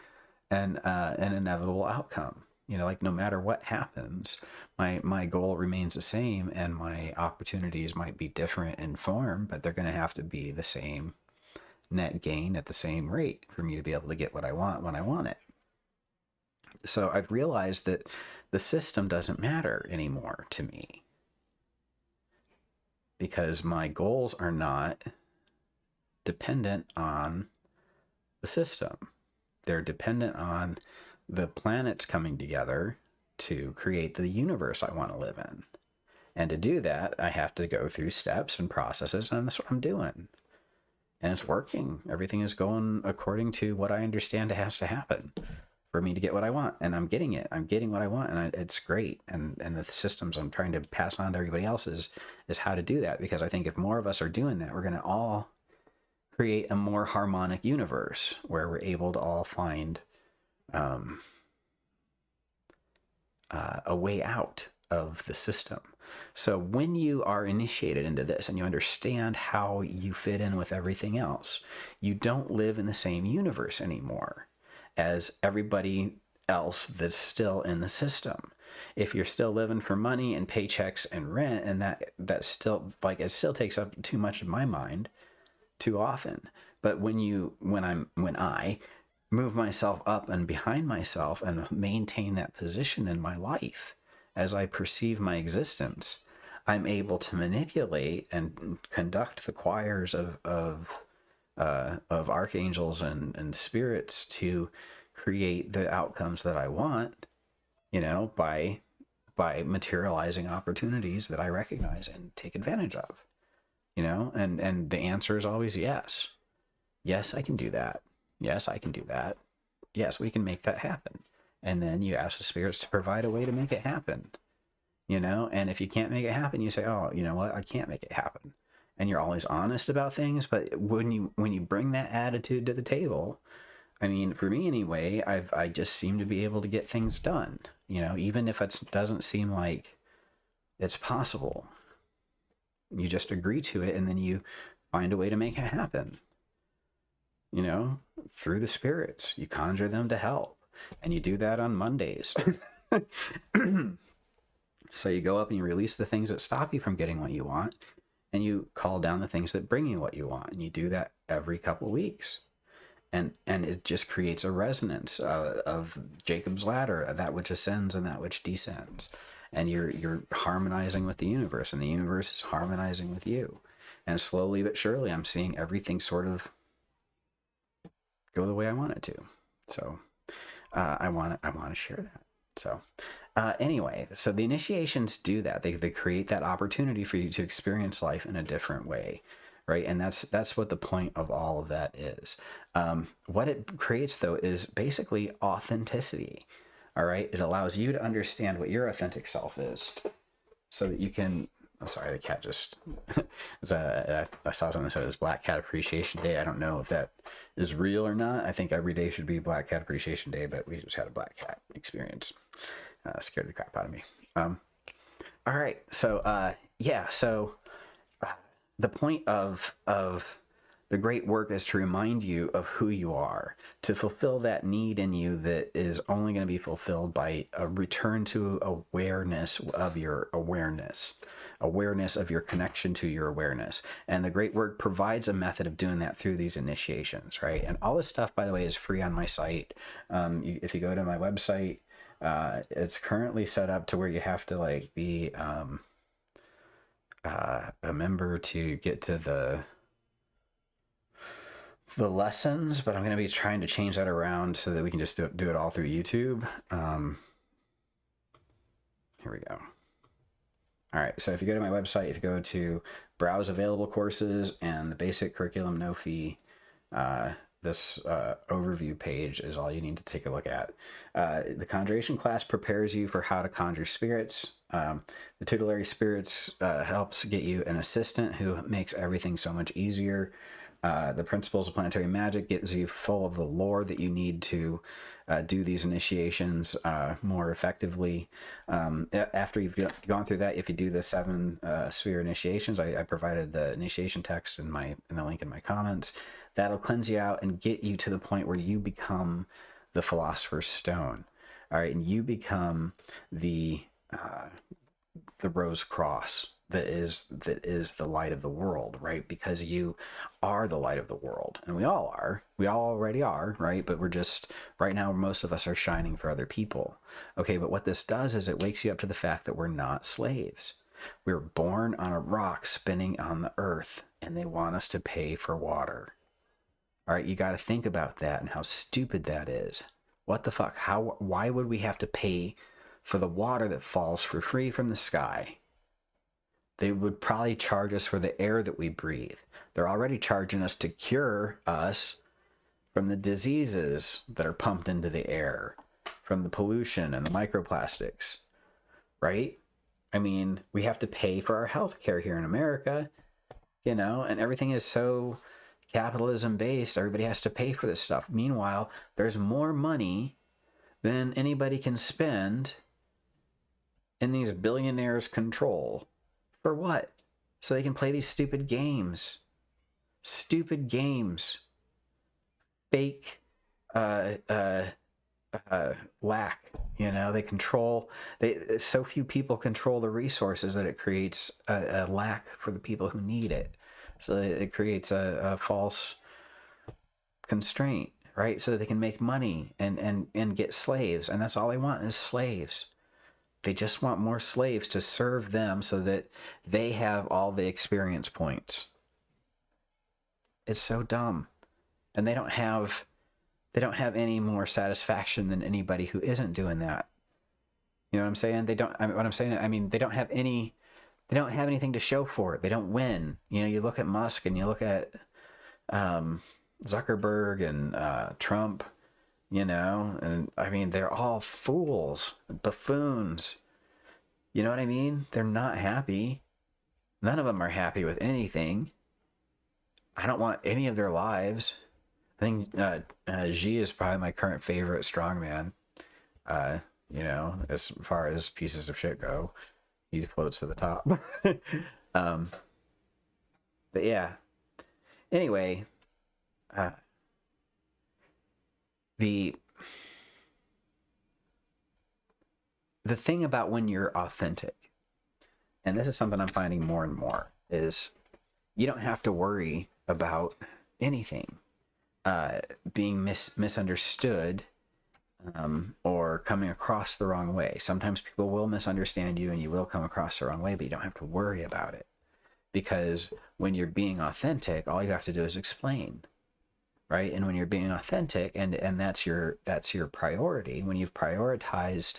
S1: an inevitable outcome. You know, like no matter what happens, my goal remains the same, and my opportunities might be different in form, but they're going to have to be the same net gain at the same rate for me to be able to get what I want when I want it. So I've realized that the system doesn't matter anymore to me. because my goals are not dependent on the system. They're dependent on the planets coming together to create the universe I want to live in. And to do that, I have to go through steps and processes, and that's what I'm doing. And it's working. Everything is going according to what I understand has to happen for me to get what I want. And I'm getting it. I'm getting what I want, and it's great. And the systems I'm trying to pass on to everybody else is how to do that. Because I think if more of us are doing that, we're going to all create a more harmonic universe where we're able to all find a way out of the system. So when you are initiated into this and you understand how you fit in with everything else, you don't live in the same universe anymore as everybody else that's still in the system. If you're still living for money and paychecks and rent, and that still, like, it still takes up too much of my mind too often. But when I move myself up and behind myself and maintain that position in my life as I perceive my existence, I'm able to manipulate and conduct the choirs of archangels and spirits to create the outcomes that I want, by materializing opportunities that I recognize and take advantage of, and the answer is always yes. Yes, I can do that. Yes, I can do that. Yes, we can make that happen. And then you ask the spirits to provide a way to make it happen, and if you can't make it happen, you say, oh, you know what, I can't make it happen. And you're always honest about things. But when you bring that attitude to the table, I mean, for me anyway, I just seem to be able to get things done, even if it doesn't seem like it's possible. You just agree to it, and then you find a way to make it happen, through the spirits. You conjure them to help, and you do that on Mondays. So you go up and you release the things that stop you from getting what you want, and you call down the things that bring you what you want, and you do that every couple of weeks. And it just creates a resonance of Jacob's ladder, that which ascends and that which descends. And you're harmonizing with the universe, and the universe is harmonizing with you. And slowly but surely, I'm seeing everything sort of go the way I want it to. So I want to share that. So anyway, so the initiations do that. They create that opportunity for you to experience life in a different way, right? And that's what the point of all of that is. What it creates, though, is basically authenticity. All right, it allows you to understand what your authentic self is, so that you can. I'm sorry, the cat just. I saw something that said it's Black Cat Appreciation Day. I don't know if that is real or not. I think every day should be Black Cat Appreciation Day, but we just had a black cat experience. Scared the crap out of me. All right, so yeah, so the point of the great work is to remind you of who you are, to fulfill that need in you that is only going to be fulfilled by a return to awareness of your awareness of your connection to your awareness. And the great work provides a method of doing that through these initiations, right? And all this stuff, by the way, is free on my site. If you go to my website, it's currently set up to where you have to be a member to get to the lessons, but I'm going to be trying to change that around so that we can just do it all through YouTube. Here we go. All right, so if you go to my website, if you go to browse available courses and the basic curriculum, no fee, this overview page is all you need to take a look at. The conjuration class prepares you for how to conjure spirits. The tutelary spirits helps get you an assistant who makes everything so much easier. The principles of planetary magic gets you full of the lore that you need to do these initiations more effectively. After you've gone through that, if you do the 7 sphere initiations, I provided the initiation text in the link in my comments. That'll cleanse you out and get you to the point where you become the Philosopher's Stone. All right, and you become the Rose Cross that is the light of the world, right? Because you are the light of the world, and we all already are, right? But we're just, right now, most of us are shining for other people. Okay, but what this does is it wakes you up to the fact that we're not slaves. We were born on a rock spinning on the earth, and they want us to pay for water. All right, you got to think about that and how stupid that is. What the fuck? Why would we have to pay for the water that falls for free from the sky? They would probably charge us for the air that we breathe. They're already charging us to cure us from the diseases that are pumped into the air, from the pollution and the microplastics, right? I mean, we have to pay for our health care here in America, and everything is so capitalism based. Everybody has to pay for this stuff. Meanwhile, there's more money than anybody can spend in these billionaires' control. For what? So they can play these stupid games. Stupid games. Fake lack. So few people control the resources that it creates a lack for the people who need it. So it creates a false constraint, right? So that they can make money and get slaves. And that's all they want is slaves. They just want more slaves to serve them so that they have all the experience points. It's so dumb. And they don't have any more satisfaction than anybody who isn't doing that. You know what I'm saying? They don't have anything to show for it. They don't win. You look at Musk and you look at Zuckerberg and Trump, and they're all fools, buffoons. You know what I mean? They're not happy. None of them are happy with anything. I don't want any of their lives. I think Xi is probably my current favorite strongman. As far as pieces of shit go, he floats to the top. But yeah. Anyway, the thing about when you're authentic, and this is something I'm finding more and more, is you don't have to worry about anything being misunderstood or coming across the wrong way. Sometimes people will misunderstand you and you will come across the wrong way, but you don't have to worry about it. Because when you're being authentic, all you have to do is explain, right? And when you're being authentic, and that's your priority, when you've prioritized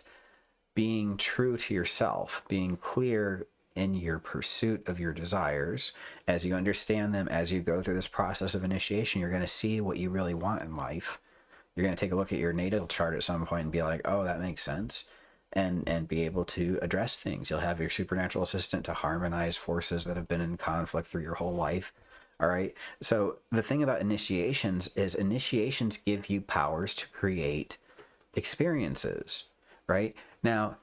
S1: being true to yourself, being clear in your pursuit of your desires, as you understand them, as you go through this process of initiation, you're going to see what you really want in life. You're going to take a look at your natal chart at some point and be like, oh, that makes sense, and be able to address things. You'll have your supernatural assistant to harmonize forces that have been in conflict through your whole life. All right. So the thing about initiations is initiations give you powers to create experiences, right? Now,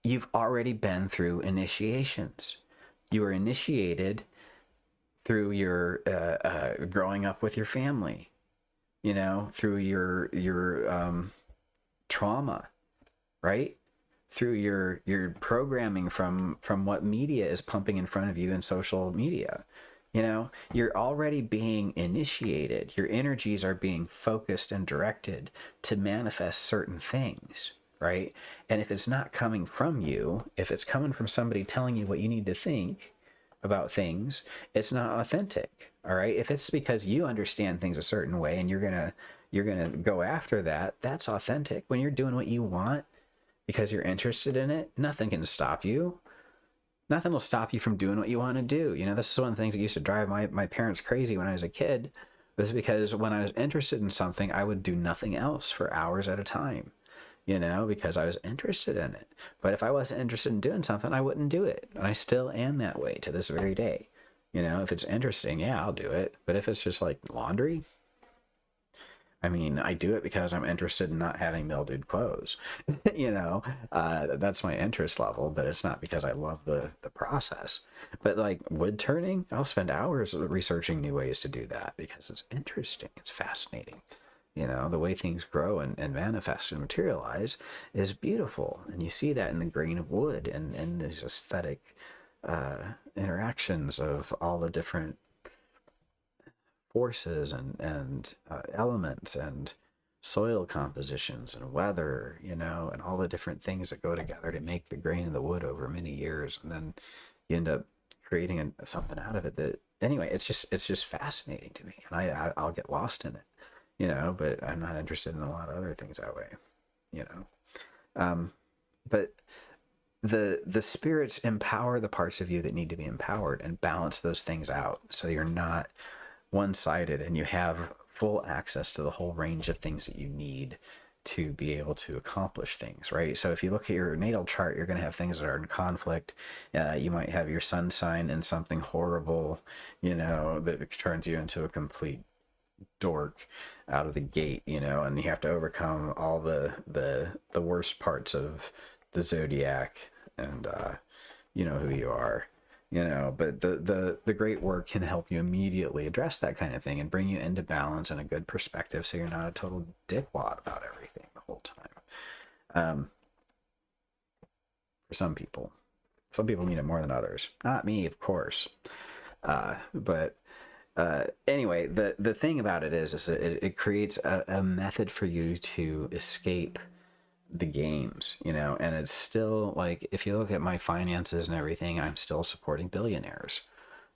S1: you've already been through initiations. You were initiated through your growing up with your family, through your trauma, right? Through your programming from what media is pumping in front of you in social media. You're already being initiated. Your energies are being focused and directed to manifest certain things, right? And if it's not coming from you, if it's coming from somebody telling you what you need to think about things, it's not authentic, all right? If it's because you understand things a certain way and you're gonna go after that, that's authentic. When you're doing what you want because you're interested in it, nothing can stop you. Nothing will stop you from doing what you want to do. This is one of the things that used to drive my parents crazy when I was a kid, was because when I was interested in something, I would do nothing else for hours at a time, because I was interested in it. But if I wasn't interested in doing something, I wouldn't do it. And I still am that way to this very day. If it's interesting, yeah, I'll do it. But if it's just like laundry, I do it because I'm interested in not having mildewed clothes. That's my interest level, but it's not because I love the process. But like wood turning, I'll spend hours researching new ways to do that because it's interesting. It's fascinating. The way things grow and manifest and materialize is beautiful. And you see that in the grain of wood and these aesthetic interactions of all the different forces and elements and
S2: soil compositions and weather, and all the different things that go together to make the grain of the wood over many years, and then you end up creating something out of it that, anyway, it's just fascinating to me, and I'll get lost in it, but I'm not interested in a lot of other things that way, you know. But the spirits empower the parts of you that need to be empowered and balance those things out so you're not one-sided and you have full access to the whole range of things that you need to be able to accomplish things, right? So if you look at your natal chart, you're going to have things that are in conflict. You might have your sun sign in something horrible, that turns you into a complete dork out of the gate, and you have to overcome all the worst parts of the zodiac, and who you are, but the great work can help you immediately address that kind of thing and bring you into balance and a good perspective, so you're not a total dickwad about everything the whole time. For some people need it more than others, not me, of course. But anyway, the thing about it is that it creates a method for you to escape the games, and it's still like, if you look at my finances and everything, I'm still supporting billionaires,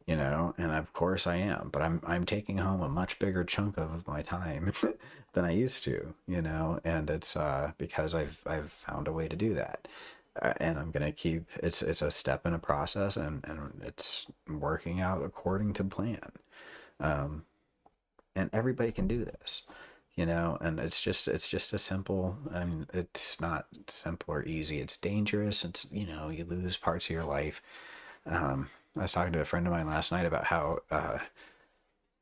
S2: and of course I am, but I'm taking home a much bigger chunk of my time than I used to, and it's because I've found a way to do that. And I'm gonna keep, it's a step in a process, and it's working out according to plan. um, and everybody can do this, and it's just a simple, I mean, it's not simple or easy, it's dangerous, it's, you lose parts of your life. I was talking to a friend of mine last night about how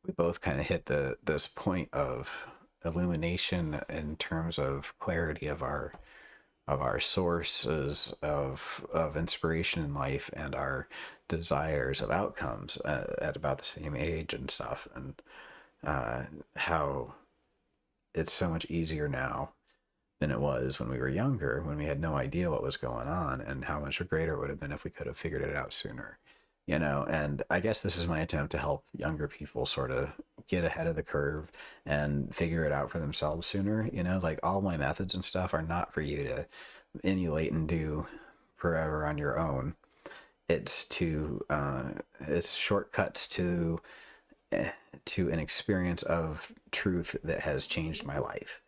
S2: we both kind of hit this point of illumination in terms of clarity of our sources of inspiration in life and our desires of outcomes at about the same age and stuff, and how it's so much easier now than it was when we were younger, when we had no idea what was going on, and how much greater it would have been if we could have figured it out sooner. And I guess this is my attempt to help younger people sort of get ahead of the curve and figure it out for themselves sooner. Like, all my methods and stuff are not for you to emulate and do forever on your own. It's shortcuts to an experience of truth that has changed my life,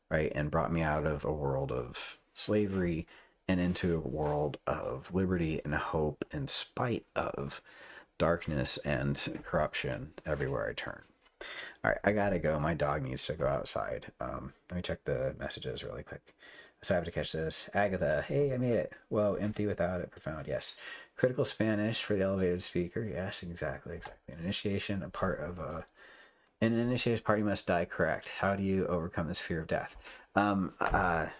S2: right? And brought me out of a world of slavery and into a world of liberty and hope, in spite of darkness and corruption everywhere I turn. All right, I gotta go. My dog needs to go outside. Let me check the messages really quick. So I have to catch this. Agatha, hey, I made it. Whoa, empty without it, profound. Yes. Critical Spanish for the elevated speaker. Yes, exactly. An initiation, a part of a in an initiated party must die, correct. How do you overcome this fear of death?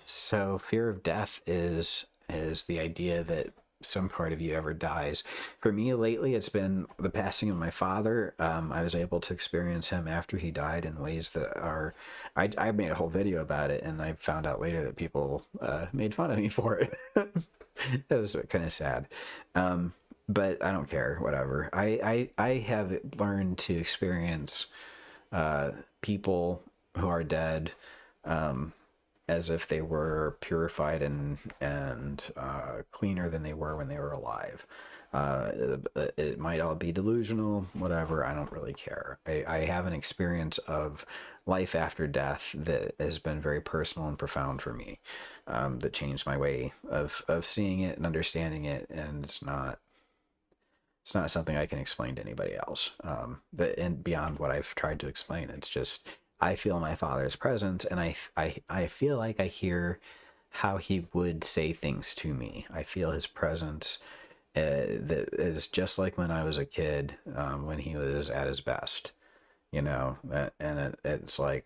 S2: So fear of death is the idea that some part of you ever dies. For me, lately, it's been the passing of my father. I was able to experience him after he died in ways that are... I made a whole video about it, and I found out later that people made fun of me for it. That was kind of sad. But I don't care, whatever. I have learned to experience people who are dead as if they were purified and cleaner than they were when they were alive. It might all be delusional, whatever. I don't really care. I have an experience of life after death that has been very personal and profound for me, that changed my way of seeing it and understanding it, and it's not something I can explain to anybody else. And beyond what I've tried to explain, it's just, I feel my father's presence, and I feel like I hear how he would say things to me. I feel his presence that is just like when I was a kid, when he was at his best, and it's like,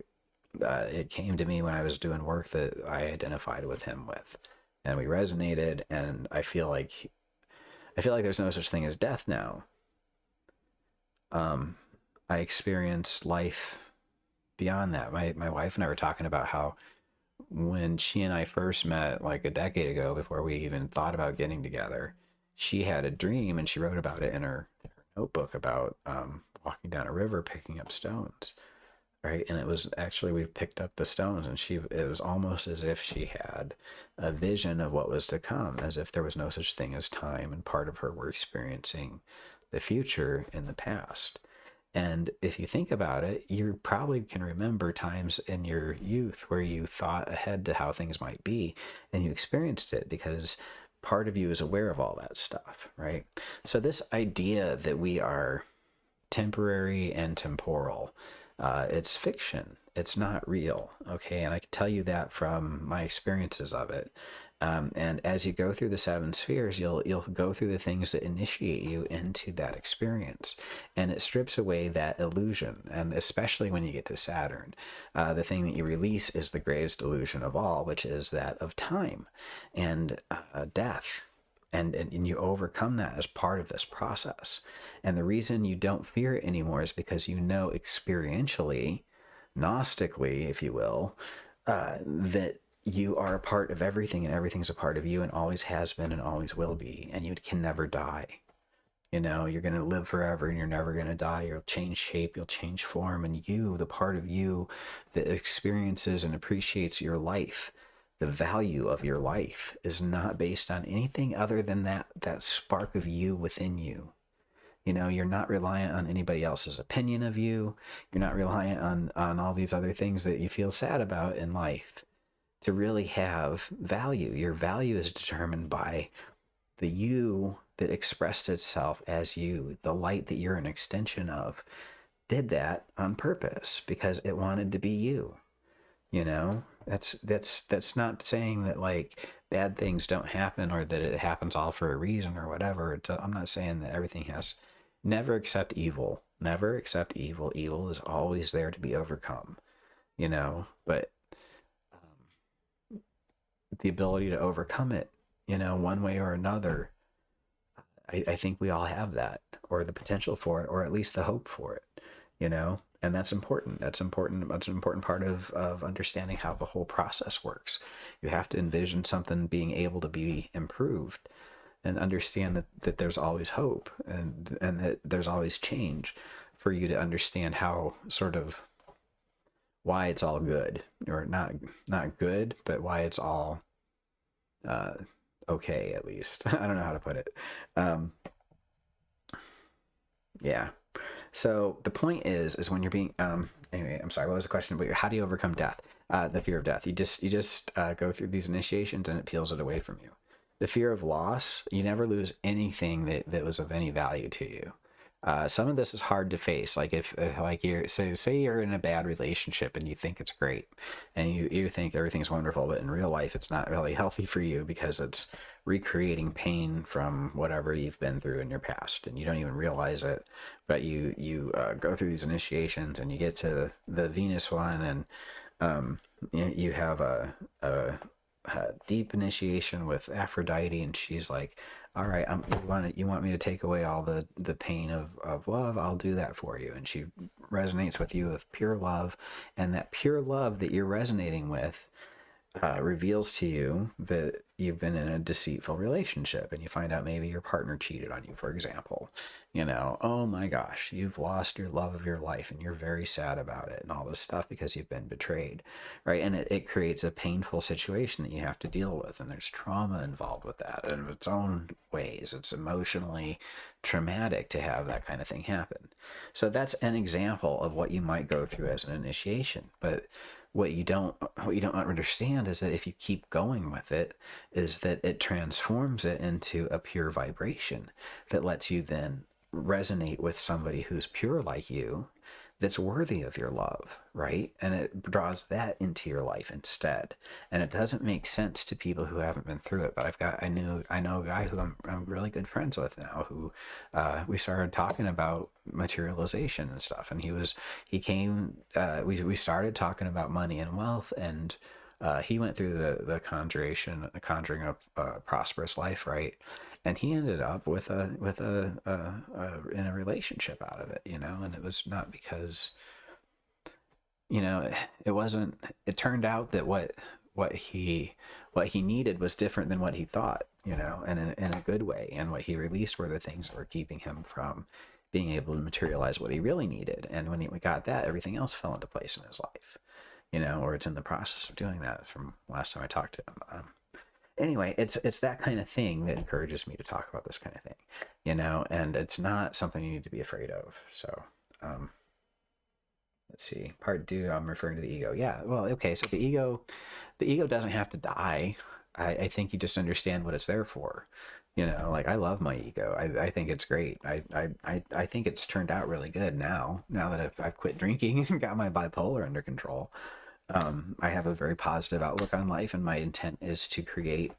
S2: it came to me when I was doing work that I identified with him with, and we resonated, and I feel like there's no such thing as death now. I experienced life beyond that. My wife and I were talking about how when she and I first met, like a decade ago, before we even thought about getting together, she had a dream, and she wrote about it in her notebook about walking down a river picking up stones. right? And it was actually, we picked up the stones, and it was almost as if she had a vision of what was to come, as if there was no such thing as time, and part of her were experiencing the future in the past. And if you think about it, you probably can remember times in your youth where you thought ahead to how things might be, and you experienced it because part of you is aware of all that stuff, right? So this idea that we are temporary and temporal, it's fiction. It's not real, okay? And I can tell you that from my experiences of it. And as you go through the seven spheres, you'll go through the things that initiate you into that experience, and it strips away that illusion. And especially when you get to Saturn, the thing that you release is the greatest illusion of all, which is that of time and death. And you overcome that as part of this process. And the reason you don't fear it anymore is because you know experientially, gnostically, if you will, that you are a part of everything, and everything's a part of you, and always has been and always will be, and you can never die. You know, you're going to live forever, and you're never going to die. You'll change shape, you'll change form, and you, the part of you that experiences and appreciates your life, the value of your life, is not based on anything other than that spark of you within you. You know, you're not reliant on anybody else's opinion of you. You're not reliant on all these other things that you feel sad about in life to really have value. Your value is determined by the you that expressed itself as you. The light that you're an extension of did that on purpose because it wanted to be you. You know, that's not saying that like bad things don't happen or that it happens all for a reason or whatever. I'm not saying that everything has. Never accept evil. Never accept evil. Evil is always there to be overcome. You know, but the ability to overcome it, you know, one way or another, I think we all have that, or the potential for it, or at least the hope for it, you know, and that's important. That's important. That's an important part of understanding how the whole process works. You have to envision something being able to be improved and understand that there's always hope and that there's always change for you to understand how sort of why it's all good, or not good, but why it's all uh, okay, at least. I don't know how to put it. Um, yeah. So the point is when you're being anyway, I'm sorry, what was the question? But how do you overcome death? The fear of death. You just go through these initiations, and it peels it away from you. The fear of loss, you never lose anything that was of any value to you. Some of this is hard to face. Like if like you're, so say you're in a bad relationship and you think it's great and you think everything's wonderful, but in real life it's not really healthy for you because it's recreating pain from whatever you've been through in your past, and you don't even realize it. But you go through these initiations, and you get to the Venus one, and you have a deep initiation with Aphrodite, and she's like, all right, you want me to take away all the pain of love? I'll do that for you. And she resonates with you with pure love, and that pure love that you're resonating with reveals to you that you've been in a deceitful relationship, and you find out maybe your partner cheated on you, for example. You know, oh my gosh, you've lost your love of your life, and you're very sad about it and all this stuff because you've been betrayed, right? And it creates a painful situation that you have to deal with, and there's trauma involved with that in its own ways. It's emotionally traumatic to have that kind of thing happen. So that's an example of what you might go through as an initiation. But what you don't understand is that if you keep going with it, is that it transforms it into a pure vibration that lets you then resonate with somebody who's pure like you, that's worthy of your love, right? And it draws that into your life instead. And it doesn't make sense to people who haven't been through it. But I know a guy who I'm really good friends with now, who we started talking about materialization and stuff. And he came, we started talking about money and wealth, and he went through the conjuring of a prosperous life, right? And he ended up with in a relationship out of it, you know. And it was not because, you know, it turned out that what he needed was different than what he thought, you know, and in a good way. And what he released were the things that were keeping him from being able to materialize what he really needed. And when we got that, everything else fell into place in his life, or it's in the process of doing that from last time I talked to him. Anyway, it's that kind of thing that encourages me to talk about this kind of thing, and it's not something you need to be afraid of. So, let's see. Part 2, I'm referring to the ego. Yeah, well, okay, so the ego doesn't have to die. I think you just understand what it's there for. Like, I love my ego. I think it's great. I think it's turned out really good now that I've quit drinking and got my bipolar under control. I have a very positive outlook on life, and my intent is to create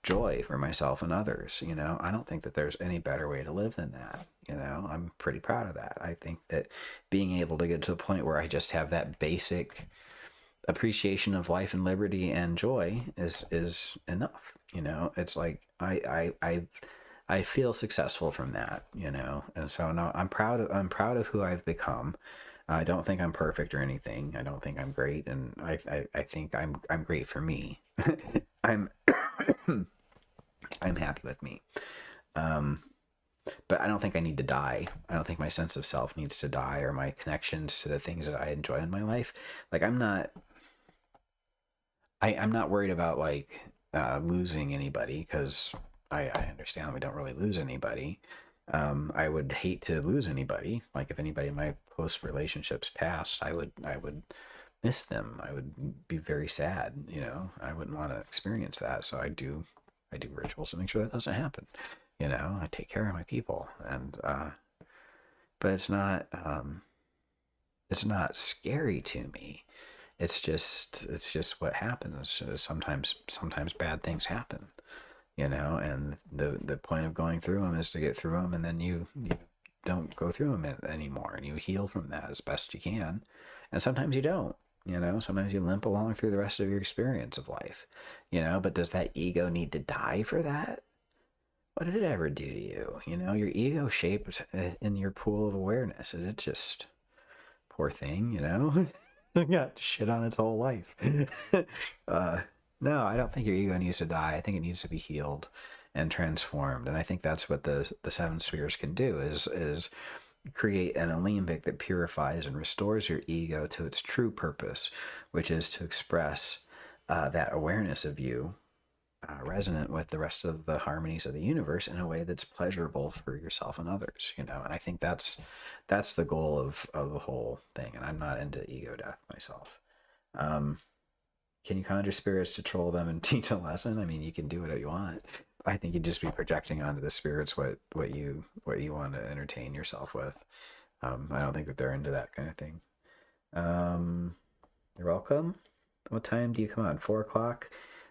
S2: joy for myself and others. I don't think that there's any better way to live than that. I'm pretty proud of that. I think that being able to get to a point where I just have that basic appreciation of life and liberty and joy is enough. It's like I feel successful from that. And so now I'm proud of who I've become. I don't think I'm perfect or anything. I don't think I'm great, and I think I'm great for me. I'm I'm happy with me. But I don't think I need to die. I don't think my sense of self needs to die, or my connections to the things that I enjoy in my life. Like, I'm not worried about like losing anybody, because I understand we don't really lose anybody. I would hate to lose anybody. Like, if anybody in my close relationships passed, I would miss them. I would be very sad. I wouldn't want to experience that. So I do rituals to make sure that doesn't happen. I take care of my people, and but it's not scary to me. It's just what happens. Sometimes bad things happen. And the point of going through them is to get through them, and then you don't go through them anymore, and you heal from that as best you can. And sometimes you don't. Sometimes you limp along through the rest of your experience of life. But does that ego need to die for that? What did it ever do to you? Your ego shaped in your pool of awareness, and it's just, poor thing. It got shit on its whole life. No, I don't think your ego needs to die. I think it needs to be healed and transformed. And I think that's what the seven spheres can do, is create an alembic that purifies and restores your ego to its true purpose, which is to express that awareness of you, resonant with the rest of the harmonies of the universe, in a way that's pleasurable for yourself and others. And I think that's the goal of the whole thing. And I'm not into ego death myself. Can you conjure spirits to troll them and teach a lesson? I mean, you can do whatever you want. I think you'd just be projecting onto the spirits what you want to entertain yourself with. I don't think that they're into that kind of thing. You're welcome. What time do you come on? 4 o'clock?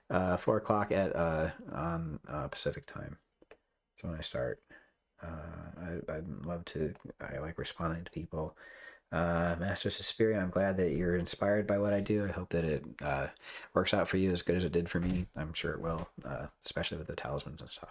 S2: 4 o'clock on Pacific time. That's when I start. I'd love to. I like responding to people. Master Suspiria, I'm glad that you're inspired by what I do. I hope that it works out for you as good as it did for me. I'm sure it will, especially with the talismans and stuff.